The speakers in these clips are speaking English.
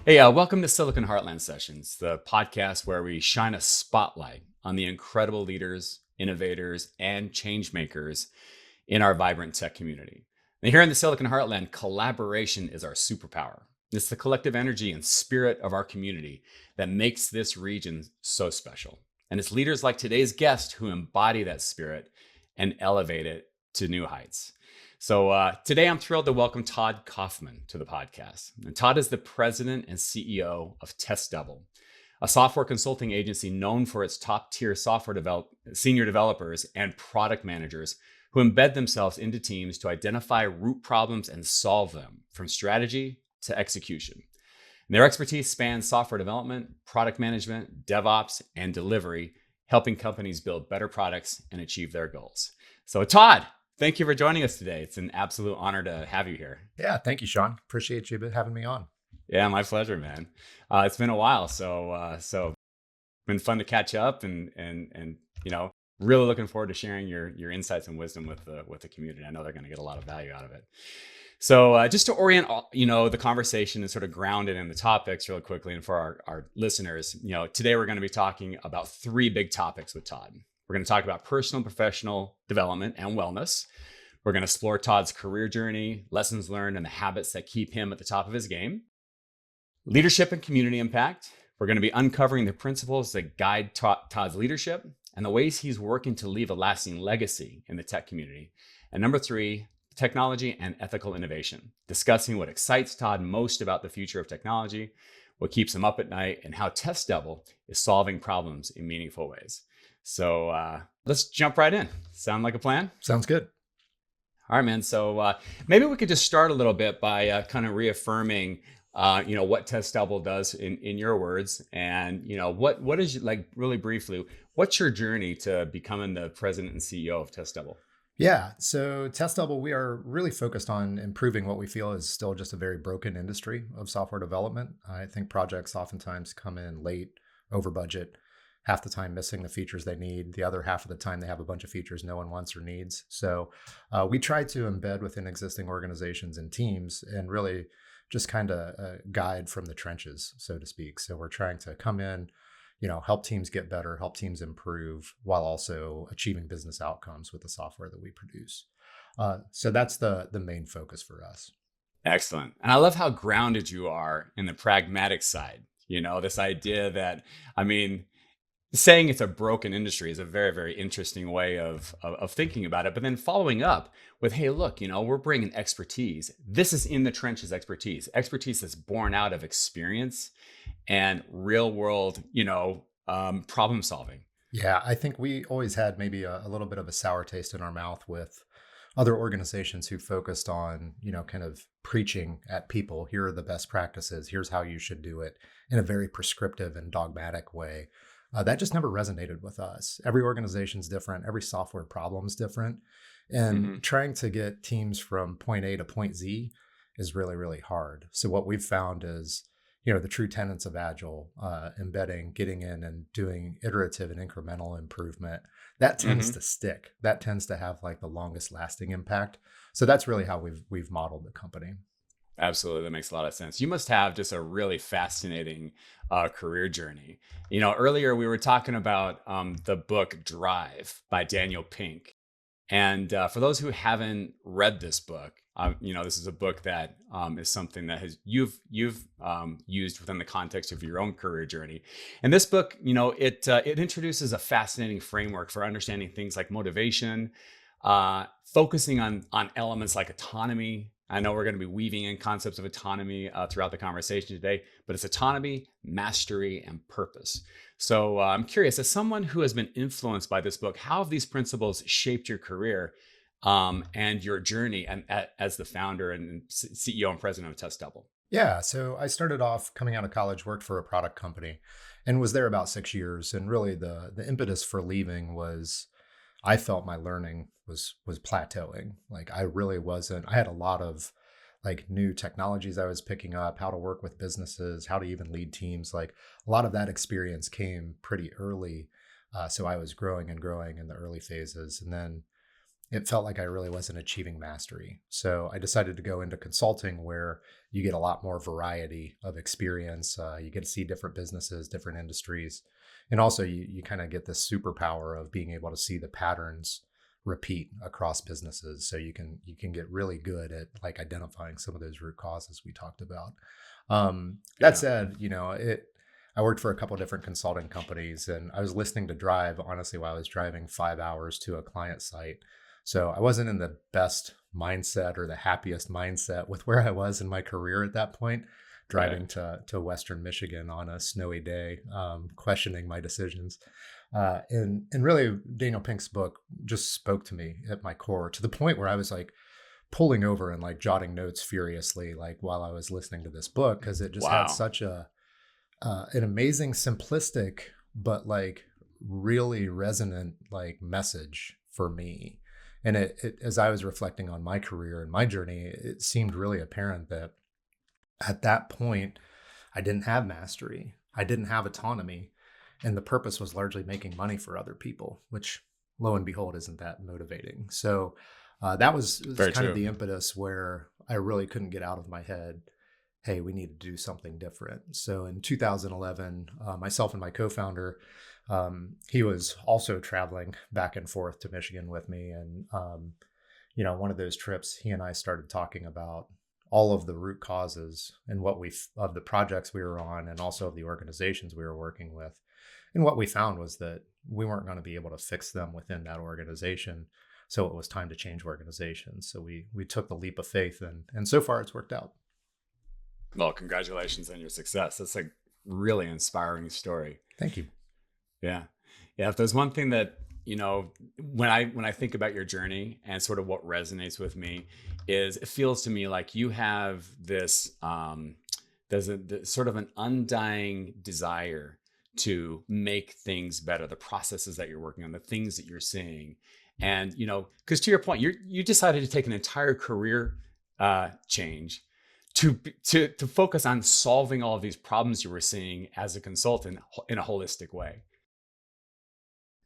Hey, welcome to Silicon Heartland Sessions, the podcast where we shine a spotlight on the incredible leaders, innovators, and change makers in our vibrant tech community. Now, here in the Silicon Heartland, collaboration is our superpower. It's the collective energy and spirit of our community that makes this region so special. And it's leaders like today's guest who embody that spirit and elevate it to new heights. So today I'm thrilled to welcome Todd Kaufman to the podcast. And Todd is the president and CEO of TestDouble, a software consulting agency known for its top-tier senior developers and product managers who embed themselves into teams to identify root problems and solve them from strategy to execution. And their expertise spans software development, product management, DevOps, and delivery, helping companies build better products and achieve their goals. So Todd, thank you for joining us today. It's an absolute honor to have you here. Yeah, thank you, Sean. Appreciate you having me on. Yeah, my pleasure, man. It's been a while, so been fun to catch up, and really looking forward to sharing your insights and wisdom with the community. I know they're going to get a lot of value out of it. So just to orient the conversation and sort of ground it in the topics really quickly, and for our listeners, today we're going to be talking about three big topics with Todd. We're going to talk about personal and professional development and wellness. We're going to explore Todd's career journey, lessons learned, and the habits that keep him at the top of his game. Leadership and community impact. We're going to be uncovering the principles that guide Todd's leadership and the ways he's working to leave a lasting legacy in the tech community. And number three, technology and ethical innovation, discussing what excites Todd most about the future of technology, what keeps him up at night, and how TestDouble is solving problems in meaningful ways. So let's jump right in. Sound like a plan? Sounds good. All right, man. So maybe we could just start a little bit by kind of reaffirming, what TestDouble does in your words, and what is, like, really briefly, what's your journey to becoming the president and CEO of TestDouble? Yeah, so TestDouble, we are really focused on improving what we feel is still just a very broken industry of software development. I think projects oftentimes come in late, over budget, half the time missing the features they need. The other half of the time, they have a bunch of features no one wants or needs. So we try to embed within existing organizations and teams and really just kind of guide from the trenches, so to speak. So we're trying to come in, help teams get better, help teams improve, while also achieving business outcomes with the software that we produce. So that's the main focus for us. Excellent. And I love how grounded you are in the pragmatic side. This idea that, saying it's a broken industry is a very, very interesting way of thinking about it. But then following up with, hey, look, we're bringing expertise. This is in the trenches expertise that's born out of experience and real world, problem solving. Yeah, I think we always had maybe a little bit of a sour taste in our mouth with other organizations who focused on, kind of preaching at people, here are the best practices, here's how you should do it, in a very prescriptive and dogmatic way. That just never resonated with us. Every organization's different. Every software problem's different. And trying to get teams from point A to point Z is really, really hard. So what we've found is, the true tenets of Agile, embedding, getting in and doing iterative and incremental improvement, that tends to stick. That tends to have like the longest lasting impact. So that's really how we've modeled the company. Absolutely. That makes a lot of sense. You must have just a really fascinating career journey. Earlier we were talking about the book Drive by Daniel Pink. And for those who haven't read this book, this is a book that is something that you've used within the context of your own career journey. And this book, it introduces a fascinating framework for understanding things like motivation, focusing on elements like autonomy. I know we're going to be weaving in concepts of autonomy throughout the conversation today, but it's autonomy, mastery, and purpose. So I'm curious, as someone who has been influenced by this book, how have these principles shaped your career and your journey as the founder and CEO and president of TestDouble? Yeah, so I started off coming out of college, worked for a product company, and was there about 6 years. And really, the impetus for leaving was I felt my learning was plateauing. Like I really wasn't. I had a lot of like new technologies I was picking up, how to work with businesses, how to even lead teams. Like a lot of that experience came pretty early. So I was growing and growing in the early phases. And then it felt like I really wasn't achieving mastery. So I decided to go into consulting where you get a lot more variety of experience. You get to see different businesses, different industries. And also you kind of get this superpower of being able to see the patterns repeat across businesses. So you can get really good at like identifying some of those root causes we talked about. That Yeah. said, I worked for a couple of different consulting companies, and I was listening to Drive, honestly, while I was driving 5 hours to a client site. So I wasn't in the best mindset or the happiest mindset with where I was in my career at that point, Right. driving to Western Michigan on a snowy day, questioning my decisions. And really, Daniel Pink's book just spoke to me at my core to the point where I was like pulling over and like jotting notes furiously, like while I was listening to this book, because it just had Wow. such an amazing, simplistic, but like really resonant like message for me. And as I was reflecting on my career and my journey, it seemed really apparent that at that point, I didn't have mastery. I didn't have autonomy. And the purpose was largely making money for other people, which lo and behold isn't that motivating. So that was Very kind of true. the impetus where I really couldn't get out of my head, hey, we need to do something different. So in 2011, myself and my co-founder, he was also traveling back and forth to Michigan with me. And, one of those trips, he and I started talking about all of the root causes and of the projects we were on, and also of the organizations we were working with. And what we found was that we weren't going to be able to fix them within that organization. So it was time to change organizations. So we took the leap of faith, and so far it's worked out. Well, congratulations on your success. That's a really inspiring story. Thank you. Yeah. Yeah. If there's one thing that, when I think about your journey and sort of what resonates with me is it feels to me like you have this, sort of an undying desire to make things better, the processes that you're working on, the things that you're seeing. And, because to your point, you decided to take an entire career change to focus on solving all of these problems you were seeing as a consultant in a holistic way.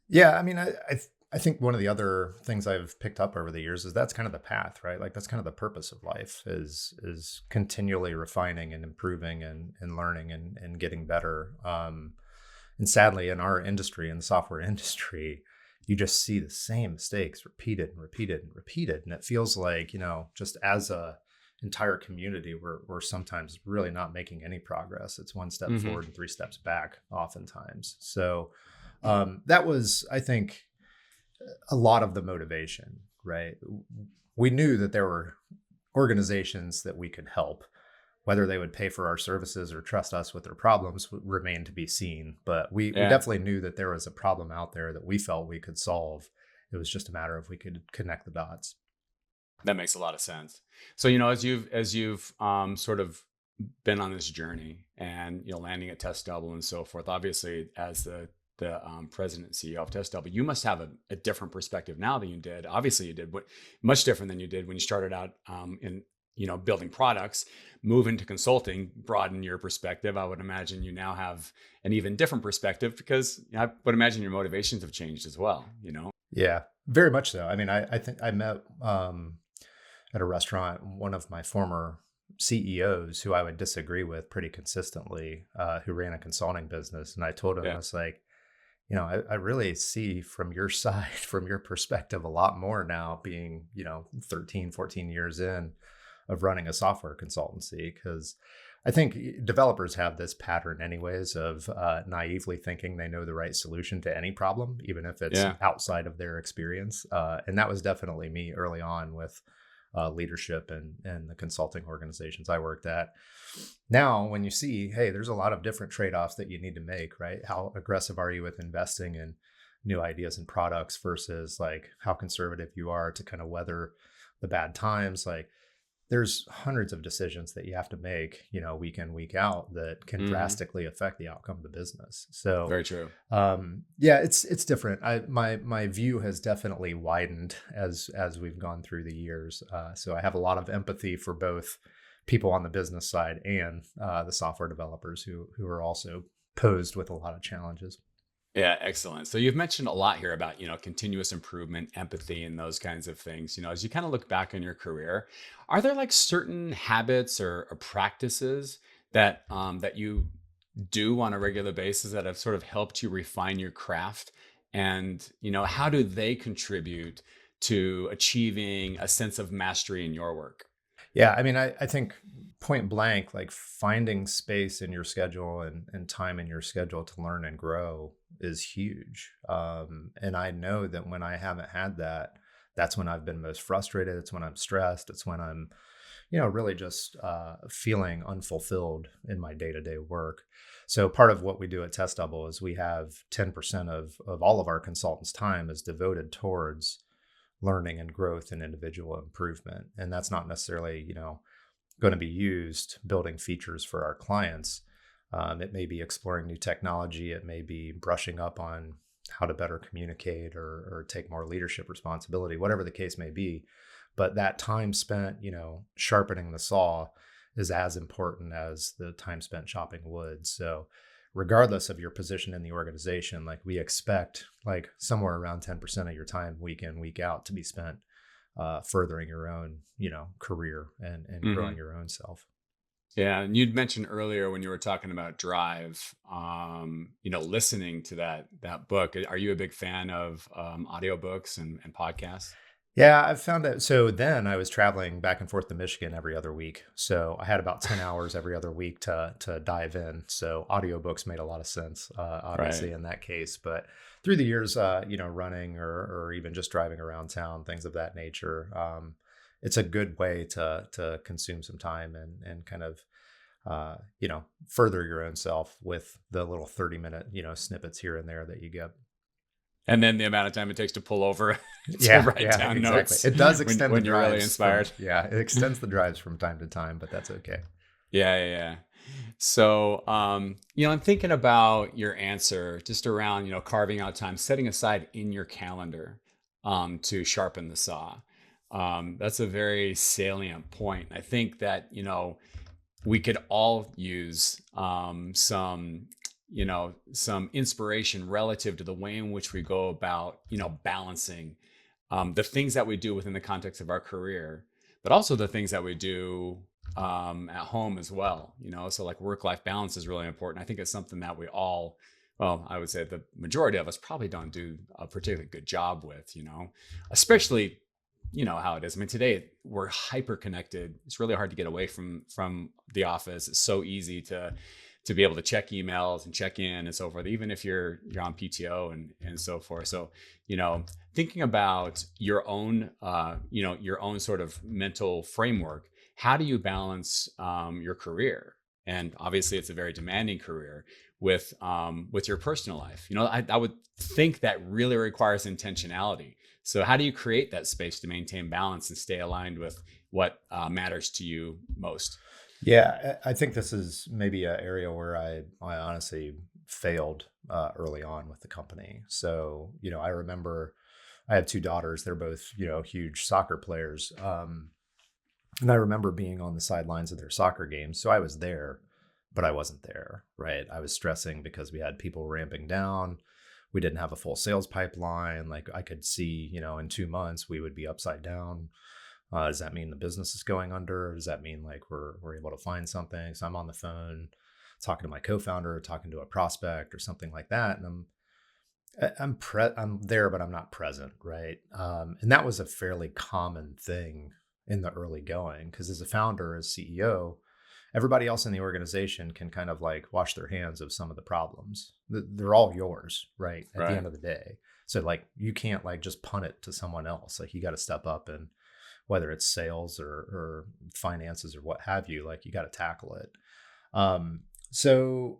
Yeah, I mean, I think one of the other things I've picked up over the years is that's kind of the path, right? Like that's kind of the purpose of life is continually refining and improving and learning and getting better. And sadly, in our industry, in the software industry, you just see the same mistakes repeated and repeated and repeated, and it feels like just as a entire community, we're sometimes really not making any progress. It's one step Hmm. forward and three steps back, oftentimes. So that was, I think, a lot of the motivation, right? We knew that there were organizations that we could help. Whether they would pay for our services or trust us with their problems remained to be seen. But we Yeah, definitely knew that there was a problem out there that we felt we could solve. It was just a matter of we could connect the dots. that makes a lot of sense. So, as you've sort of been on this journey and landing at Test Double and so forth, obviously as the president and CEO of Test Double, you must have a different perspective now than you did. Obviously, you did what much different than you did when you started out in building products. Move into consulting, broaden your perspective. I would imagine you now have an even different perspective because I would imagine your motivations have changed as well. Yeah, very much so. I mean, I think I met at a restaurant one of my former CEOs who I would disagree with pretty consistently, who ran a consulting business. And I told him, I Yeah. was like, I really see from your side, from your perspective, a lot more now being, 13, 14 years in of running a software consultancy. Because I think developers have this pattern, anyways, of naively thinking they know the right solution to any problem, even if it's Yeah. outside of their experience. And that was definitely me early on with leadership and the consulting organizations I worked at. Now, when you see, hey, there's a lot of different trade-offs that you need to make, right? How aggressive are you with investing in new ideas and products versus like how conservative you are to kind of weather the bad times? Like there's hundreds of decisions that you have to make, week in, week out that can Hmm. drastically affect the outcome of the business. So Very true. yeah, it's different. My view has definitely widened as we've gone through the years. So I have a lot of empathy for both people on the business side and the software developers who are also posed with a lot of challenges. Yeah, excellent. So you've mentioned a lot here about, continuous improvement, empathy, and those kinds of things. As you kind of look back on your career, are there like certain habits or practices that you do on a regular basis that have sort of helped you refine your craft? And, how do they contribute to achieving a sense of mastery in your work? Yeah, I mean, I think point blank, like finding space in your schedule and time in your schedule to learn and grow is huge. And I know that when I haven't had that, that's when I've been most frustrated. It's when I'm stressed. It's when I'm, really just feeling unfulfilled in my day to day work. So part of what we do at Test Double is we have 10% of all of our consultants' time is devoted towards learning and growth and individual improvement. And that's not necessarily, going to be used building features for our clients. It may be exploring new technology. It may be brushing up on how to better communicate or take more leadership responsibility, whatever the case may be. But that time spent, sharpening the saw is as important as the time spent chopping wood. So regardless of your position in the organization, like we expect like somewhere around 10% of your time week in, week out to be spent furthering your own, career and growing your own self. Yeah, and you'd mentioned earlier when you were talking about Drive, listening to that book. Are you a big fan of audiobooks and podcasts? Yeah, I've found that. So then I was traveling back and forth to Michigan every other week. So I had about 10 hours every other week to dive in. So audiobooks made a lot of sense, Right. obviously in that case. But through the years, running or even just driving around town, things of that nature, it's a good way to consume some time and kind of further your own self with the little 30-minute, snippets here and there that you get. And then the amount of time it takes to pull over to Yeah, write yeah, down exactly. notes It does when extend the when you're really drives from, inspired. yeah, it extends the drives from time to time, but that's okay. Yeah, yeah, yeah. So, I'm thinking about your answer just around, carving out time, setting aside in your calendar to sharpen the saw. That's a very salient point. I think that, we could all use some inspiration relative to the way in which we go about, balancing the things that we do within the context of our career, but also the things that we do at home as well. So like work-life balance is really important. I think it's something that we all, well, I would say the majority of us probably don't do a particularly good job with, especially how it is. I mean, today we're hyper connected. It's really hard to get away from the office. It's so easy to be able to check emails and check in and so forth, even if you're on PTO and so forth. So, thinking about your own sort of mental framework, how do you balance your career? And obviously, it's a very demanding career with your personal life. I would think that really requires intentionality. So, how do you create that space to maintain balance and stay aligned with what matters to you most? Yeah, I think this is maybe an area where I honestly failed early on with the company. So, I remember I have two daughters. They're both, huge soccer players. And I remember being on the sidelines of their soccer games. So I was there, but I wasn't there, right? I was stressing because we had people ramping down. We didn't have a full sales pipeline. Like I could see, in 2 months we would be upside down. Does that mean the business is going under? Does that mean like we're able to find something? So I'm on the phone talking to my co-founder, talking to a prospect or something like that, and I'm there, but I'm not present, right? And that was a fairly common thing in the early going because as a founder, as CEO, everybody else in the organization can kind of like wash their hands of some of the problems. They're all yours, right? At the Right. end of the day. So like you can't like just punt it to someone else. Like you got to step up and whether it's sales or finances or what have you, like you got to tackle it. So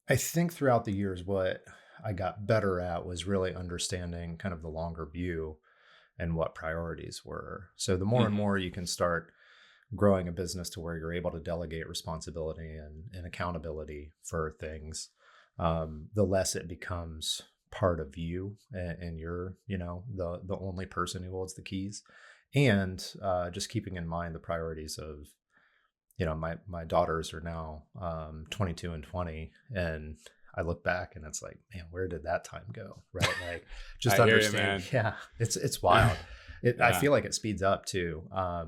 I think throughout the years, what I got better at was really understanding kind of the longer view and what priorities were. So the more and Hmm. more you can start growing a business to where you're able to delegate responsibility and accountability for things, the less it becomes part of you and you're, the only person who holds the keys. And just keeping in mind the priorities of, my daughters are now 22 and 20, and I look back and it's like, man, where did that time go? Right. Like just I hear you, understand. man. Yeah. It's wild. I Yeah, feel like it speeds up too. I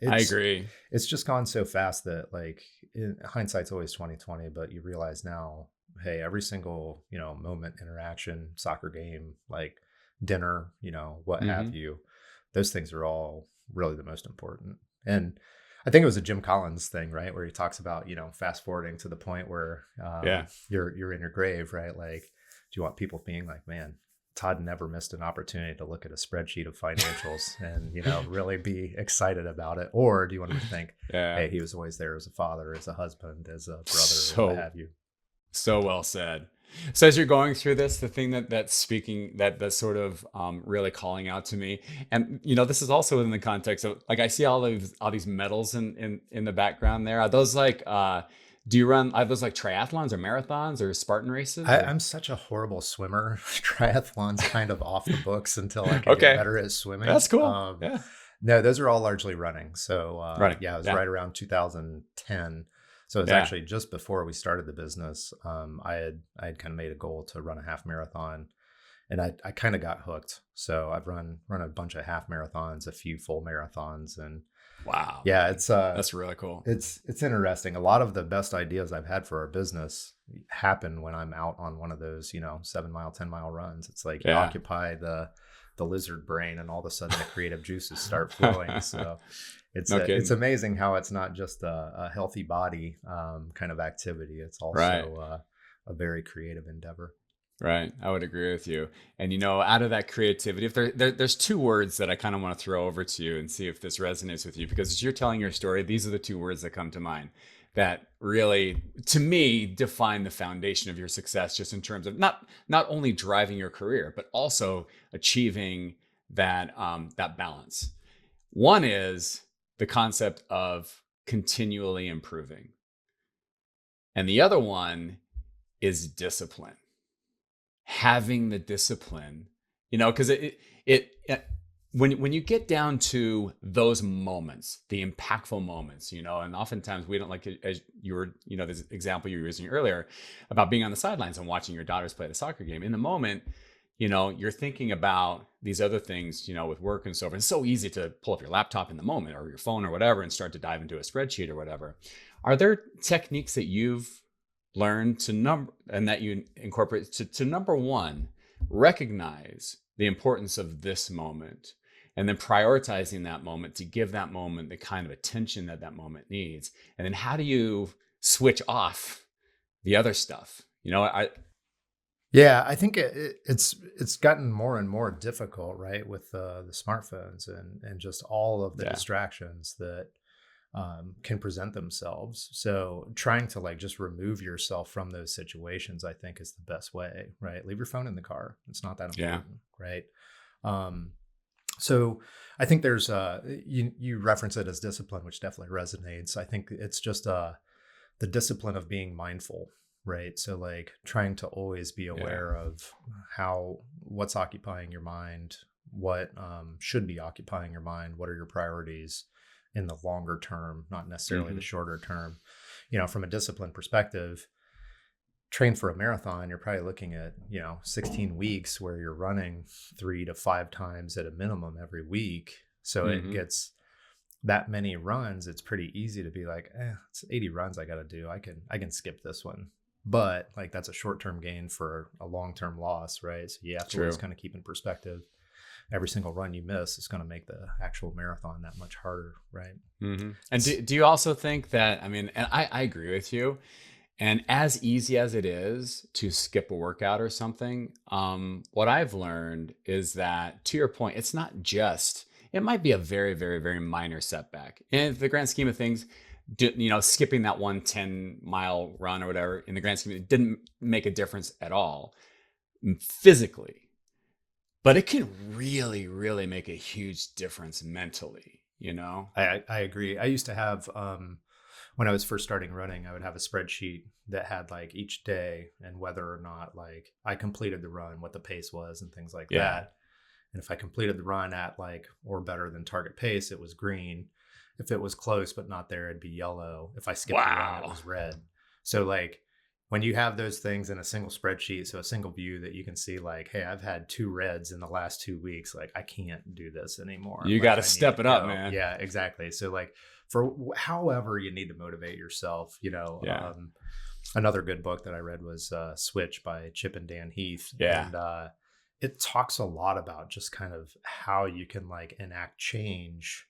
agree. it's just gone so fast that like hindsight's always 2020, but you realize now, hey, every single, moment, interaction, soccer game, like dinner, what have Hmm. you, those things are all really the most important. And I think it was a Jim Collins thing, right? Where he talks about, fast forwarding to the point where Yeah. you're in your grave, right? Like, do you want people being like, man, Todd never missed an opportunity to look at a spreadsheet of financials and, really be excited about it? Or do you want them to think, Yeah. hey, he was always there as a father, as a husband, as a brother, or what So have you? So well said. So as you're going through this, the thing that's speaking, that's sort of really calling out to me, and this is also in the context of like I see all these medals in the background there. Are those like do you run? Are those like triathlons or marathons or Spartan races or? I'm such a horrible swimmer. Triathlon's kind of off the books until I could get Okay, better at swimming. that's cool. Yeah, No, those are all largely running. So running. yeah, it was Yeah, right around 2010. So it was yeah. actually just before we started the business. I had kind of made a goal to run a half marathon, and I kind of got hooked. So I've run a bunch of half marathons, a few full marathons, and Wow, yeah, that's really cool. it's interesting. A lot of the best ideas I've had for our business happen when I'm out on one of those, 7 mile, 10 mile runs. It's like you Yeah. occupy the lizard brain, and all of a sudden the creative juices start flowing. So No it's kidding. amazing how it's not just a healthy body kind of activity. It's Right. also a very creative endeavor. Right. I would agree with you. And out of that creativity, if there's two words that I kind of want to throw over to you and see if this resonates with you, because as you're telling your story, these are the two words that come to mind that really, to me, define the foundation of your success, just in terms of not only driving your career, but also achieving that balance. One is the concept of continually improving, and the other one is discipline, having the discipline, because when you get down to those moments, the impactful moments, and oftentimes we don't, like as you were, this example you were using earlier about being on the sidelines and watching your daughters play the soccer game. In the moment, you're thinking about these other things, with work and so forth. It's so easy to pull up your laptop in the moment or your phone or whatever and start to dive into a spreadsheet or whatever. Are there techniques that you've learned to number and that you incorporate to number one, recognize the importance of this moment, and then prioritizing that moment to give that moment the kind of attention that that moment needs? And then how do you switch off the other stuff? Yeah, I think it's gotten more and more difficult, right, with the smartphones and just all of the Yeah. distractions that can present themselves. So trying to like just remove yourself from those situations, I think, is the best way, right? Leave your phone in the car. It's not that Yeah. important, right? Um, so I think there's you reference it as discipline, which definitely resonates. I think it's just the discipline of being mindful, right? So like trying to always be Yeah. aware of what's occupying your mind, what should be occupying your mind, what are your priorities in the longer term, not necessarily the Hmm. shorter term. From a discipline perspective, train for a marathon, you're probably looking at 16 weeks where you're running 3 to 5 times at a minimum every week. So it Hmm. gets that many runs, it's pretty easy to be like, it's 80 runs I got to do. I can skip this one. But like that's a short-term gain for a long-term loss, right? So you have to always True. kind of keep in perspective. Every single run you miss is going to make the actual marathon that much harder, right? And do you also think that, I mean, and I agree with you, and as easy as it is to skip a workout or something, what I've learned is that, to your point, it's not just, it might be a very, very, very minor setback. In the grand scheme of things, skipping that 110-mile run or whatever, in the grand scheme, it didn't make a difference at all physically, but it can really, really make a huge difference mentally. I agree. I used to have when I was first starting running, I would have a spreadsheet that had like each day and whether or not like I completed the run, what the pace was and things like Yeah. that. And if I completed the run at like or better than target pace, it was green. If it was close but not there, it'd be yellow. If I skipped the run, it Wow. was red. So like when you have those things in a single spreadsheet, so a single view that you can see like, hey, I've had 2 reds in the last 2 weeks. Like I can't do this anymore. You got Like to I need to step it up, go. man. Yeah, exactly. So like for however you need to motivate yourself, Yeah. another good book that I read was Switch by Chip and Dan Heath. Yeah. And it talks a lot about just kind of how you can like enact change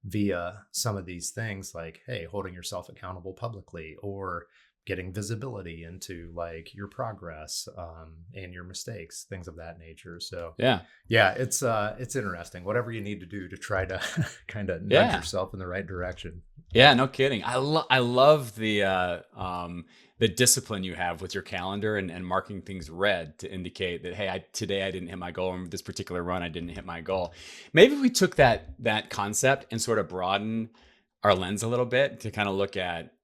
via some of these things like, hey, holding yourself accountable publicly or getting visibility into like your progress and your mistakes, things of that nature. So Yeah. yeah, it's interesting. Whatever you need to do to try to kind of nudge Yeah. yourself in the right direction. Yeah, no kidding. I love the discipline you have with your calendar and marking things red to indicate that, hey, today I didn't hit my goal, or this particular run I didn't hit my goal. Maybe we took that concept and sort of broaden our lens a little bit to kind of look at,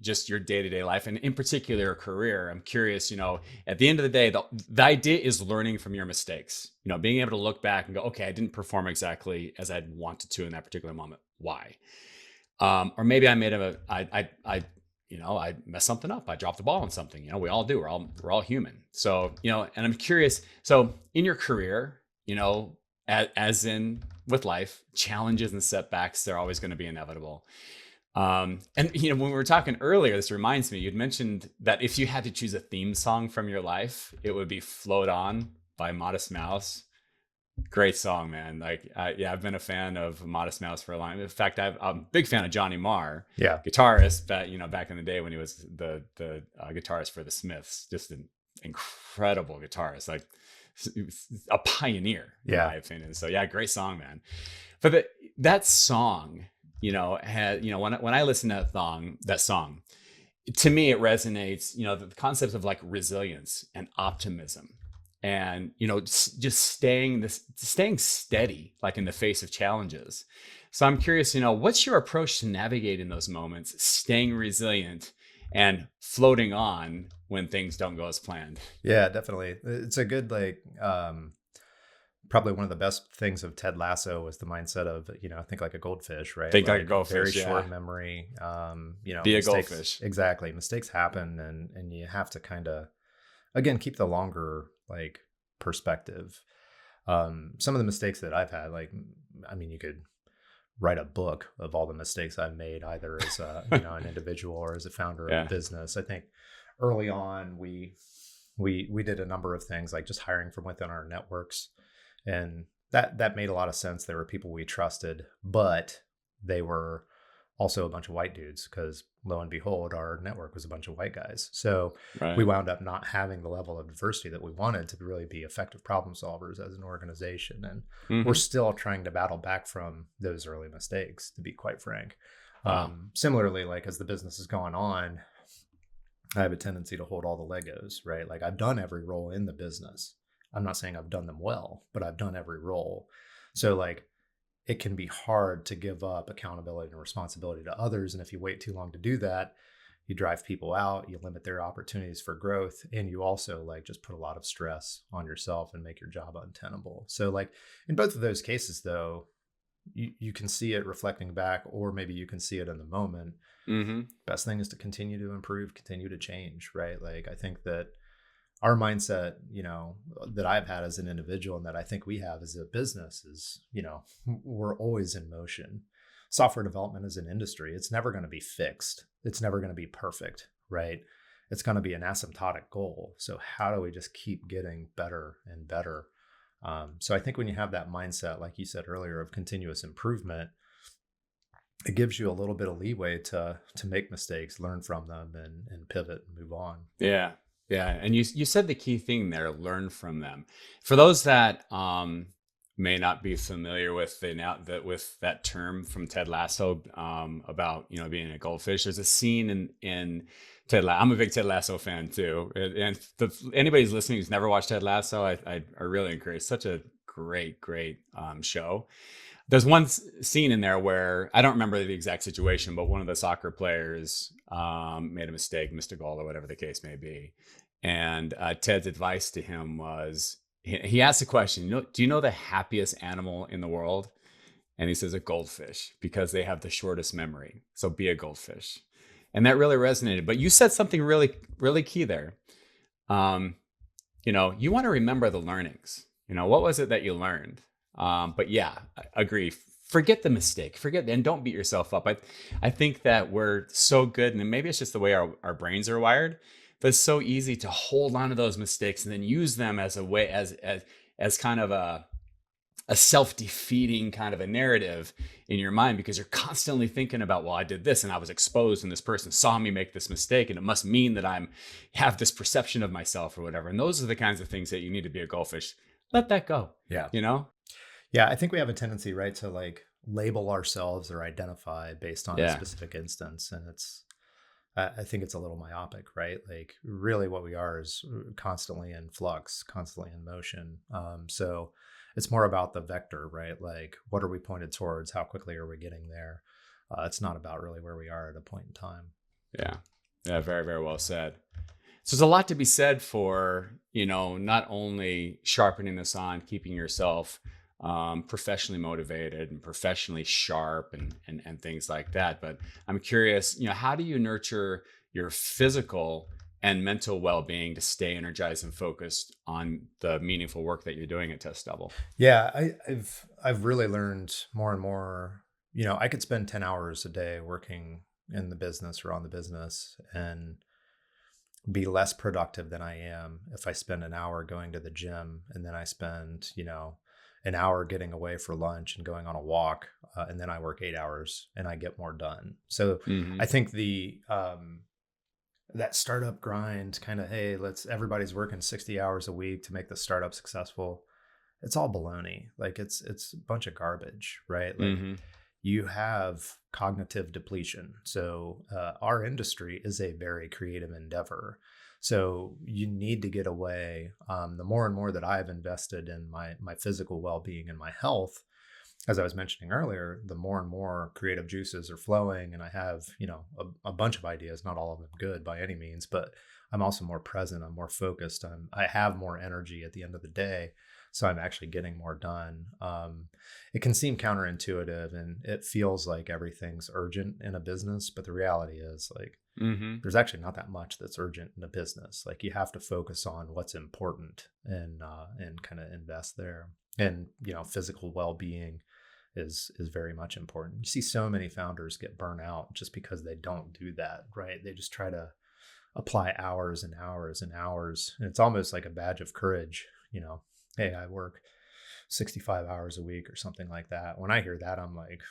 just your day-to-day life, and in particular your career. I'm curious, at the end of the day, the idea is learning from your mistakes, being able to look back and go, okay, I didn't perform exactly as I'd wanted to in that particular moment. Why? Or maybe I made I messed something up. I dropped the ball on something. We all do. We're all human. So, and I'm curious. So in your career, as in with life, challenges and setbacks, they're always going to be inevitable. And when we were talking earlier, this reminds me, you'd mentioned that if you had to choose a theme song from your life, it would be Float On by Modest Mouse. Great song, man. Like, I've been a fan of Modest Mouse for a long time. In fact, I'm a big fan of Johnny Marr, Yeah. guitarist, back in the day when he was the guitarist for the Smiths. Just an incredible guitarist, like a pioneer, in my opinion. So yeah, great song, man. But that song, had, when I listen to that song, to me, it resonates, the concepts of like resilience and optimism. And just staying steady, like in the face of challenges. So I'm curious, what's your approach to navigating those moments, staying resilient and floating on when things don't go as planned? Yeah, definitely. It's a good probably one of the best things of Ted Lasso was the mindset of, think like a goldfish, right? Think like a goldfish, very yeah. short memory. Be a mistakes, goldfish. Exactly. Mistakes happen, and you have to kind of, again, keep the longer like perspective. Some of the mistakes that I've had, you could write a book of all the mistakes I've made, either as an individual or as a founder of a business. I think early on we did a number of things like just hiring from within our networks, and that made a lot of sense. There were people we trusted, but they were also a bunch of white dudes, because lo and behold, our network was a bunch of white guys. So we wound up not having the level of diversity that we wanted to really be effective problem solvers as an organization. And we're still trying to battle back from those early mistakes, to be quite frank. Wow. Similarly, like as the business is going on, I have a tendency to hold all the Legos, right? Like I've done every role in the business. I'm not saying I've done them well, but I've done every role. So like, it can be hard to give up accountability and responsibility to others. And if you wait too long to do that, you drive people out, you limit their opportunities for growth, and you also like just put a lot of stress on yourself and make your job untenable. So like in both of those cases, though, you can see it reflecting back, or maybe you can see it in the moment. Best thing is to continue to improve, continue to change, right? Like I think that our mindset, that I've had as an individual and that I think we have as a business is, we're always in motion. Software development is an industry. It's never going to be fixed. It's never going to be perfect, right? It's going to be an asymptotic goal. So how do we just keep getting better and better? So I think when you have that mindset, like you said earlier, of continuous improvement, it gives you a little bit of leeway to make mistakes, learn from them, and pivot and move on. Yeah. Yeah. And you said the key thing there, learn from them. For those that may not be familiar with with that term from Ted Lasso about, being a goldfish, there's a scene in Ted Lasso. I'm a big Ted Lasso fan too. And anybody's listening who's never watched Ted Lasso, I really encourage. Such a great show. There's one scene in there where I don't remember the exact situation, but one of the soccer players made a mistake, missed a goal, or whatever the case may be. And Ted's advice to him was, he asked the question, do you know the happiest animal in the world? And he says a goldfish, because they have the shortest memory. So be a goldfish. And that really resonated. But you said something really, really key there. You want to remember the learnings. What was it that you learned? But yeah, I agree. Forget the mistake. And don't beat yourself up. I think that we're so good, and maybe it's just the way our brains are wired, but it's so easy to hold on to those mistakes and then use them as a way, as kind of a self-defeating kind of a narrative in your mind, because you're constantly thinking about, well, I did this and I was exposed and this person saw me make this mistake, and it must mean that have this perception of myself or whatever. And those are the kinds of things that you need to be a goldfish. Let that go. Yeah. Yeah. I think we have a tendency, right, to like label ourselves or identify based on a specific instance. And I think it's a little myopic, right? Like really what we are is constantly in flux, constantly in motion. So it's more about the vector, right? Like what are we pointed towards? How quickly are we getting there? It's not about really where we are at a point in time. Yeah. Yeah. Very, very well said. So there's a lot to be said for, not only sharpening this on, keeping yourself professionally motivated and professionally sharp and things like that. But I'm curious, how do you nurture your physical and mental well-being to stay energized and focused on the meaningful work that you're doing at Test Double? Yeah, I've really learned more and more. I could spend 10 hours a day working in the business or on the business and be less productive than I am if I spend an hour going to the gym, and then I spend, an hour getting away for lunch and going on a walk, and then I work 8 hours and I get more done. So I think that startup grind kind of, hey, everybody's working 60 hours a week to make the startup successful. It's all baloney. Like it's a bunch of garbage, right? Like you have cognitive depletion. So our industry is a very creative endeavor. So you need to get away. The more and more that I've invested in my physical well-being and my health, as I was mentioning earlier, the more and more creative juices are flowing, and I have, a bunch of ideas, not all of them good by any means, but I'm also more present. I'm more focused. I have more energy at the end of the day. So I'm actually getting more done. It can seem counterintuitive and it feels like everything's urgent in a business, but the reality is like, there's actually not that much that's urgent in a business. Like you have to focus on what's important and kind of invest there. And, physical well-being is very much important. You see so many founders get burnt out just because they don't do that, right? They just try to apply hours and hours and hours. And it's almost like a badge of courage, hey, I work 65 hours a week or something like that. When I hear that, I'm like,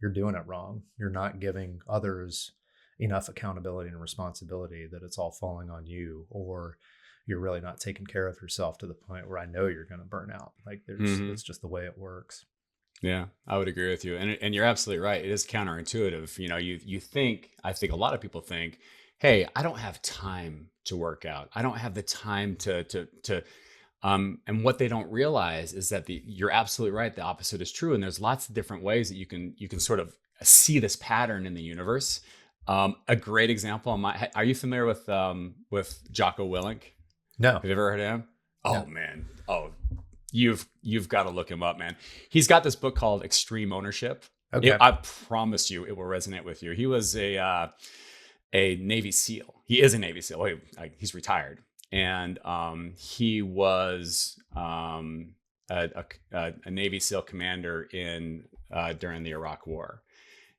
you're doing it wrong. You're not giving others enough accountability and responsibility that it's all falling on you, or you're really not taking care of yourself to the point where I know you're going to burn out. Like it's just the way it works. Yeah, I would agree with you. And you're absolutely right. It is counterintuitive. I think a lot of people think, hey, I don't have time to work out. I don't have the time and what they don't realize is that you're absolutely right. The opposite is true. And there's lots of different ways that you can sort of see this pattern in the universe. A great example, are you familiar with Jocko Willink? No. Have you ever heard of him? Oh, No. man. Oh, you've got to look him up, man. He's got this book called Extreme Ownership. Okay. I promise you it will resonate with you. He was a Navy SEAL. He is a Navy SEAL. Wait, he's retired. And he was a Navy SEAL commander during the Iraq War.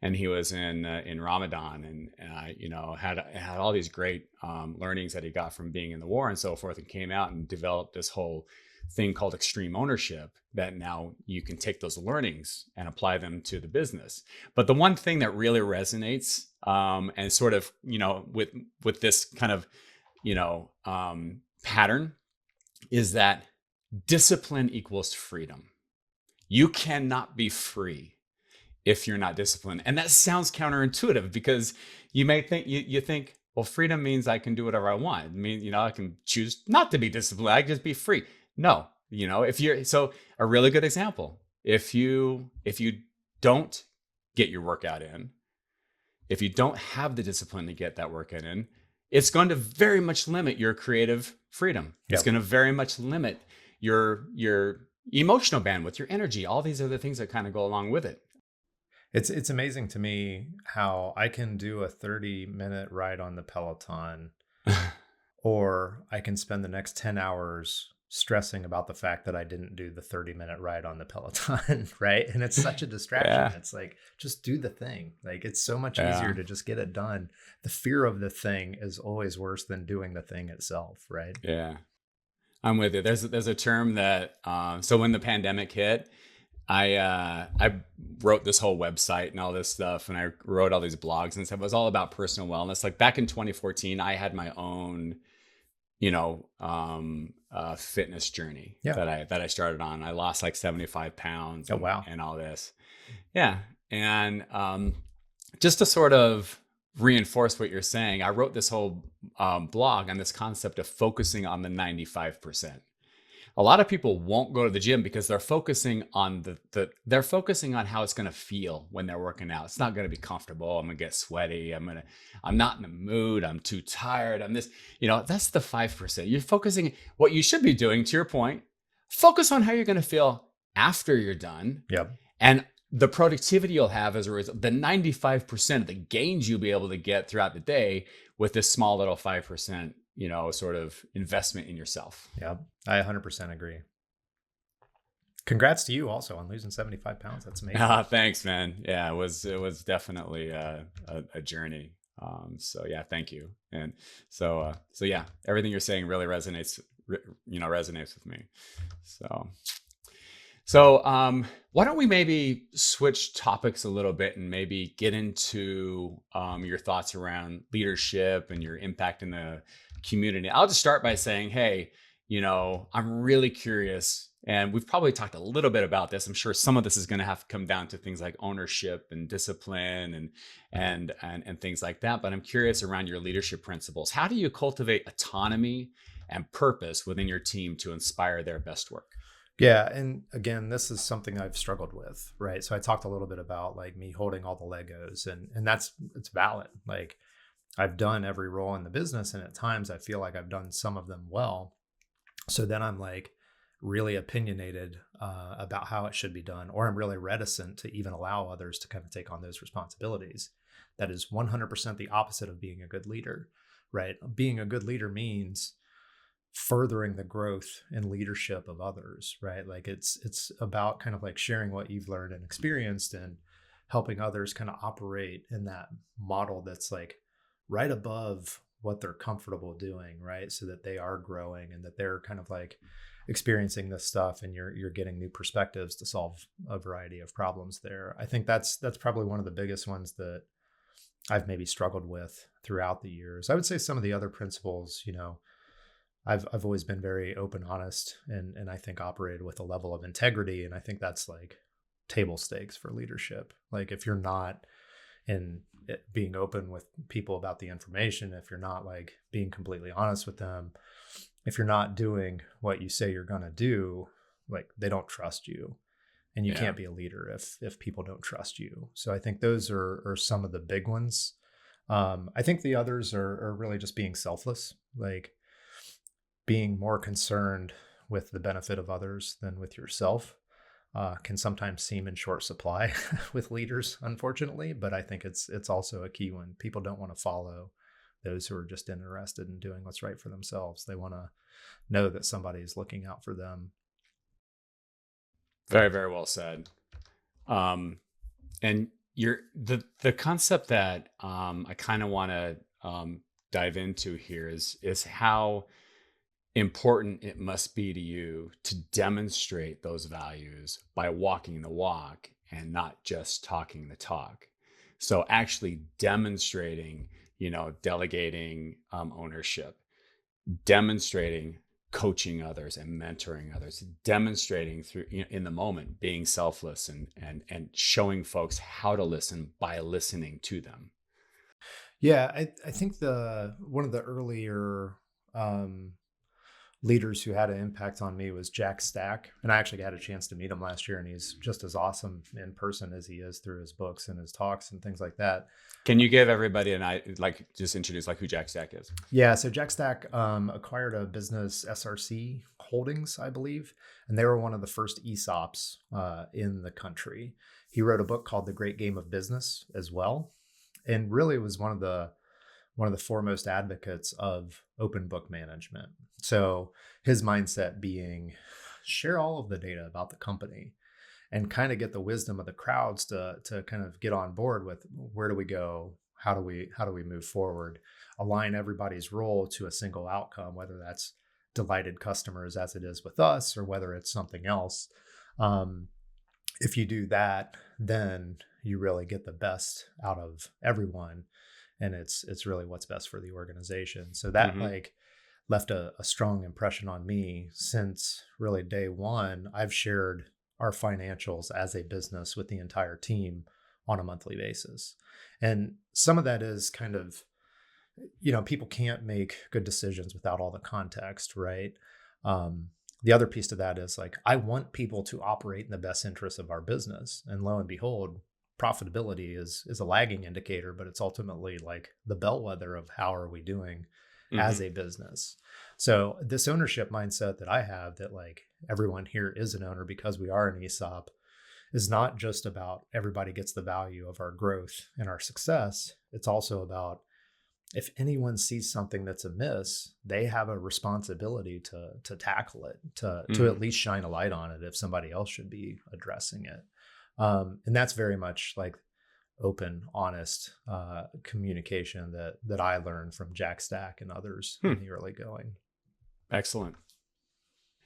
And he was in Ramadan and had all these great learnings that he got from being in the war and so forth, and came out and developed this whole thing called extreme ownership, that now you can take those learnings and apply them to the business. But the one thing that really resonates and sort of, with this kind of, pattern is that discipline equals freedom. You cannot be free if you're not disciplined. And that sounds counterintuitive because you may think, you think, well, freedom means I can do whatever I want. It means, I can choose not to be disciplined. I can just be free. No, a really good example, if you don't get your workout in, if you don't have the discipline to get that workout in, it's going to very much limit your creative freedom. Yep. It's going to very much limit your emotional bandwidth, your energy, all these other things that kind of go along with it. It's amazing to me how I can do a 30-minute ride on the Peloton, or I can spend the next 10 hours stressing about the fact that I didn't do the 30-minute ride on the Peloton, right? And it's such a distraction. Yeah. It's like, just do the thing. Like, it's so much easier Yeah. to just get it done. The fear of the thing is always worse than doing the thing itself, right? Yeah. I'm with you. There's a term that so when the pandemic hit, I wrote this whole website and all this stuff, and I wrote all these blogs and stuff. It was all about personal wellness. Like back in 2014, I had my own, fitness journey Yeah. that I started on. I lost like 75 pounds Oh, wow. and all this. Yeah, and just to sort of reinforce what you're saying, I wrote this whole blog on this concept of focusing on the 95%. A lot of people won't go to the gym because they're focusing on they're focusing on how it's going to feel when they're working out. It's not going to be comfortable. I'm going to get sweaty. I'm not in the mood. I'm too tired. I'm this, that's the 5%. You're focusing what you should be doing, to your point, focus on how you're going to feel after you're done. Yep. And the productivity you'll have as a result, the 95% of the gains you'll be able to get throughout the day with this small little 5%, sort of investment in yourself. Yep. I 100% agree. Congrats to you also on losing 75 pounds. That's amazing. Thanks, man. Yeah, it was definitely a journey. So yeah, thank you. And so yeah, everything you're saying really resonates with me. So why don't we maybe switch topics a little bit and maybe get into your thoughts around leadership and your impact in the community. I'll just start by saying, hey, I'm really curious, and we've probably talked a little bit about this. I'm sure some of this is going to have to come down to things like ownership and discipline and things like that. But I'm curious around your leadership principles. How do you cultivate autonomy and purpose within your team to inspire their best work? Yeah. And again, this is something I've struggled with, right? So I talked a little bit about like me holding all the Legos, and it's valid. Like, I've done every role in the business, and at times I feel like I've done some of them well. So then I'm like really opinionated about how it should be done, or I'm really reticent to even allow others to kind of take on those responsibilities. That is 100% the opposite of being a good leader, right? Being a good leader means furthering the growth and leadership of others, right? Like it's about kind of like sharing what you've learned and experienced and helping others kind of operate in that model that's like right above what they're comfortable doing, right? So that they are growing and that they're kind of like experiencing this stuff, and you're getting new perspectives to solve a variety of problems there. I think that's probably one of the biggest ones that I've maybe struggled with throughout the years. I would say some of the other principles, I've always been very open, honest, and I think operated with a level of integrity. And I think that's like table stakes for leadership. Like, if you're not in being open with people about the information, if you're not like being completely honest with them, if you're not doing what you say you're going to do, like, they don't trust you, and you can't be a leader if people don't trust you. So I think those are some of the big ones. I think the others are really just being selfless, like being more concerned with the benefit of others than with yourself. Can sometimes seem in short supply with leaders, unfortunately, but I think it's also a key one. People don't want to follow those who are just interested in doing what's right for themselves. They want to know that somebody is looking out for them. Very, very well said. And the concept that I kind of want to dive into here is how important it must be to you to demonstrate those values by walking the walk and not just talking the talk. So actually demonstrating, delegating ownership, demonstrating coaching others and mentoring others, demonstrating through in the moment, being selfless and showing folks how to listen by listening to them. Yeah, I think one of the earlier leaders who had an impact on me was Jack Stack. And I actually had a chance to meet him last year, and he's just as awesome in person as he is through his books and his talks and things like that. Can you give everybody just introduce like who Jack Stack is? Yeah. So Jack Stack acquired a business, SRC Holdings, I believe, and they were one of the first ESOPs in the country. He wrote a book called The Great Game of Business as well, and really was one of the foremost advocates of open book management. So his mindset being share all of the data about the company and kind of get the wisdom of the crowds to kind of get on board with where do we go? How do we move forward? Align everybody's role to a single outcome, whether that's delighted customers as it is with us or whether it's something else. If you do that, then you really get the best out of everyone. And it's really what's best for the organization. So that like left a strong impression on me since really day one. I've shared our financials as a business with the entire team on a monthly basis. And some of that is kind of, people can't make good decisions without all the context, right? The other piece to that is like, I want people to operate in the best interest of our business. And lo and behold, profitability is a lagging indicator, but it's ultimately like the bellwether of how are we doing as a business. So this ownership mindset that I have, that like everyone here is an owner because we are an ESOP, is not just about everybody gets the value of our growth and our success. It's also about if anyone sees something that's amiss, they have a responsibility to tackle it, to at least shine a light on it if somebody else should be addressing it. And that's very much like open, honest communication that I learned from Jack Stack and others in the early going. Excellent.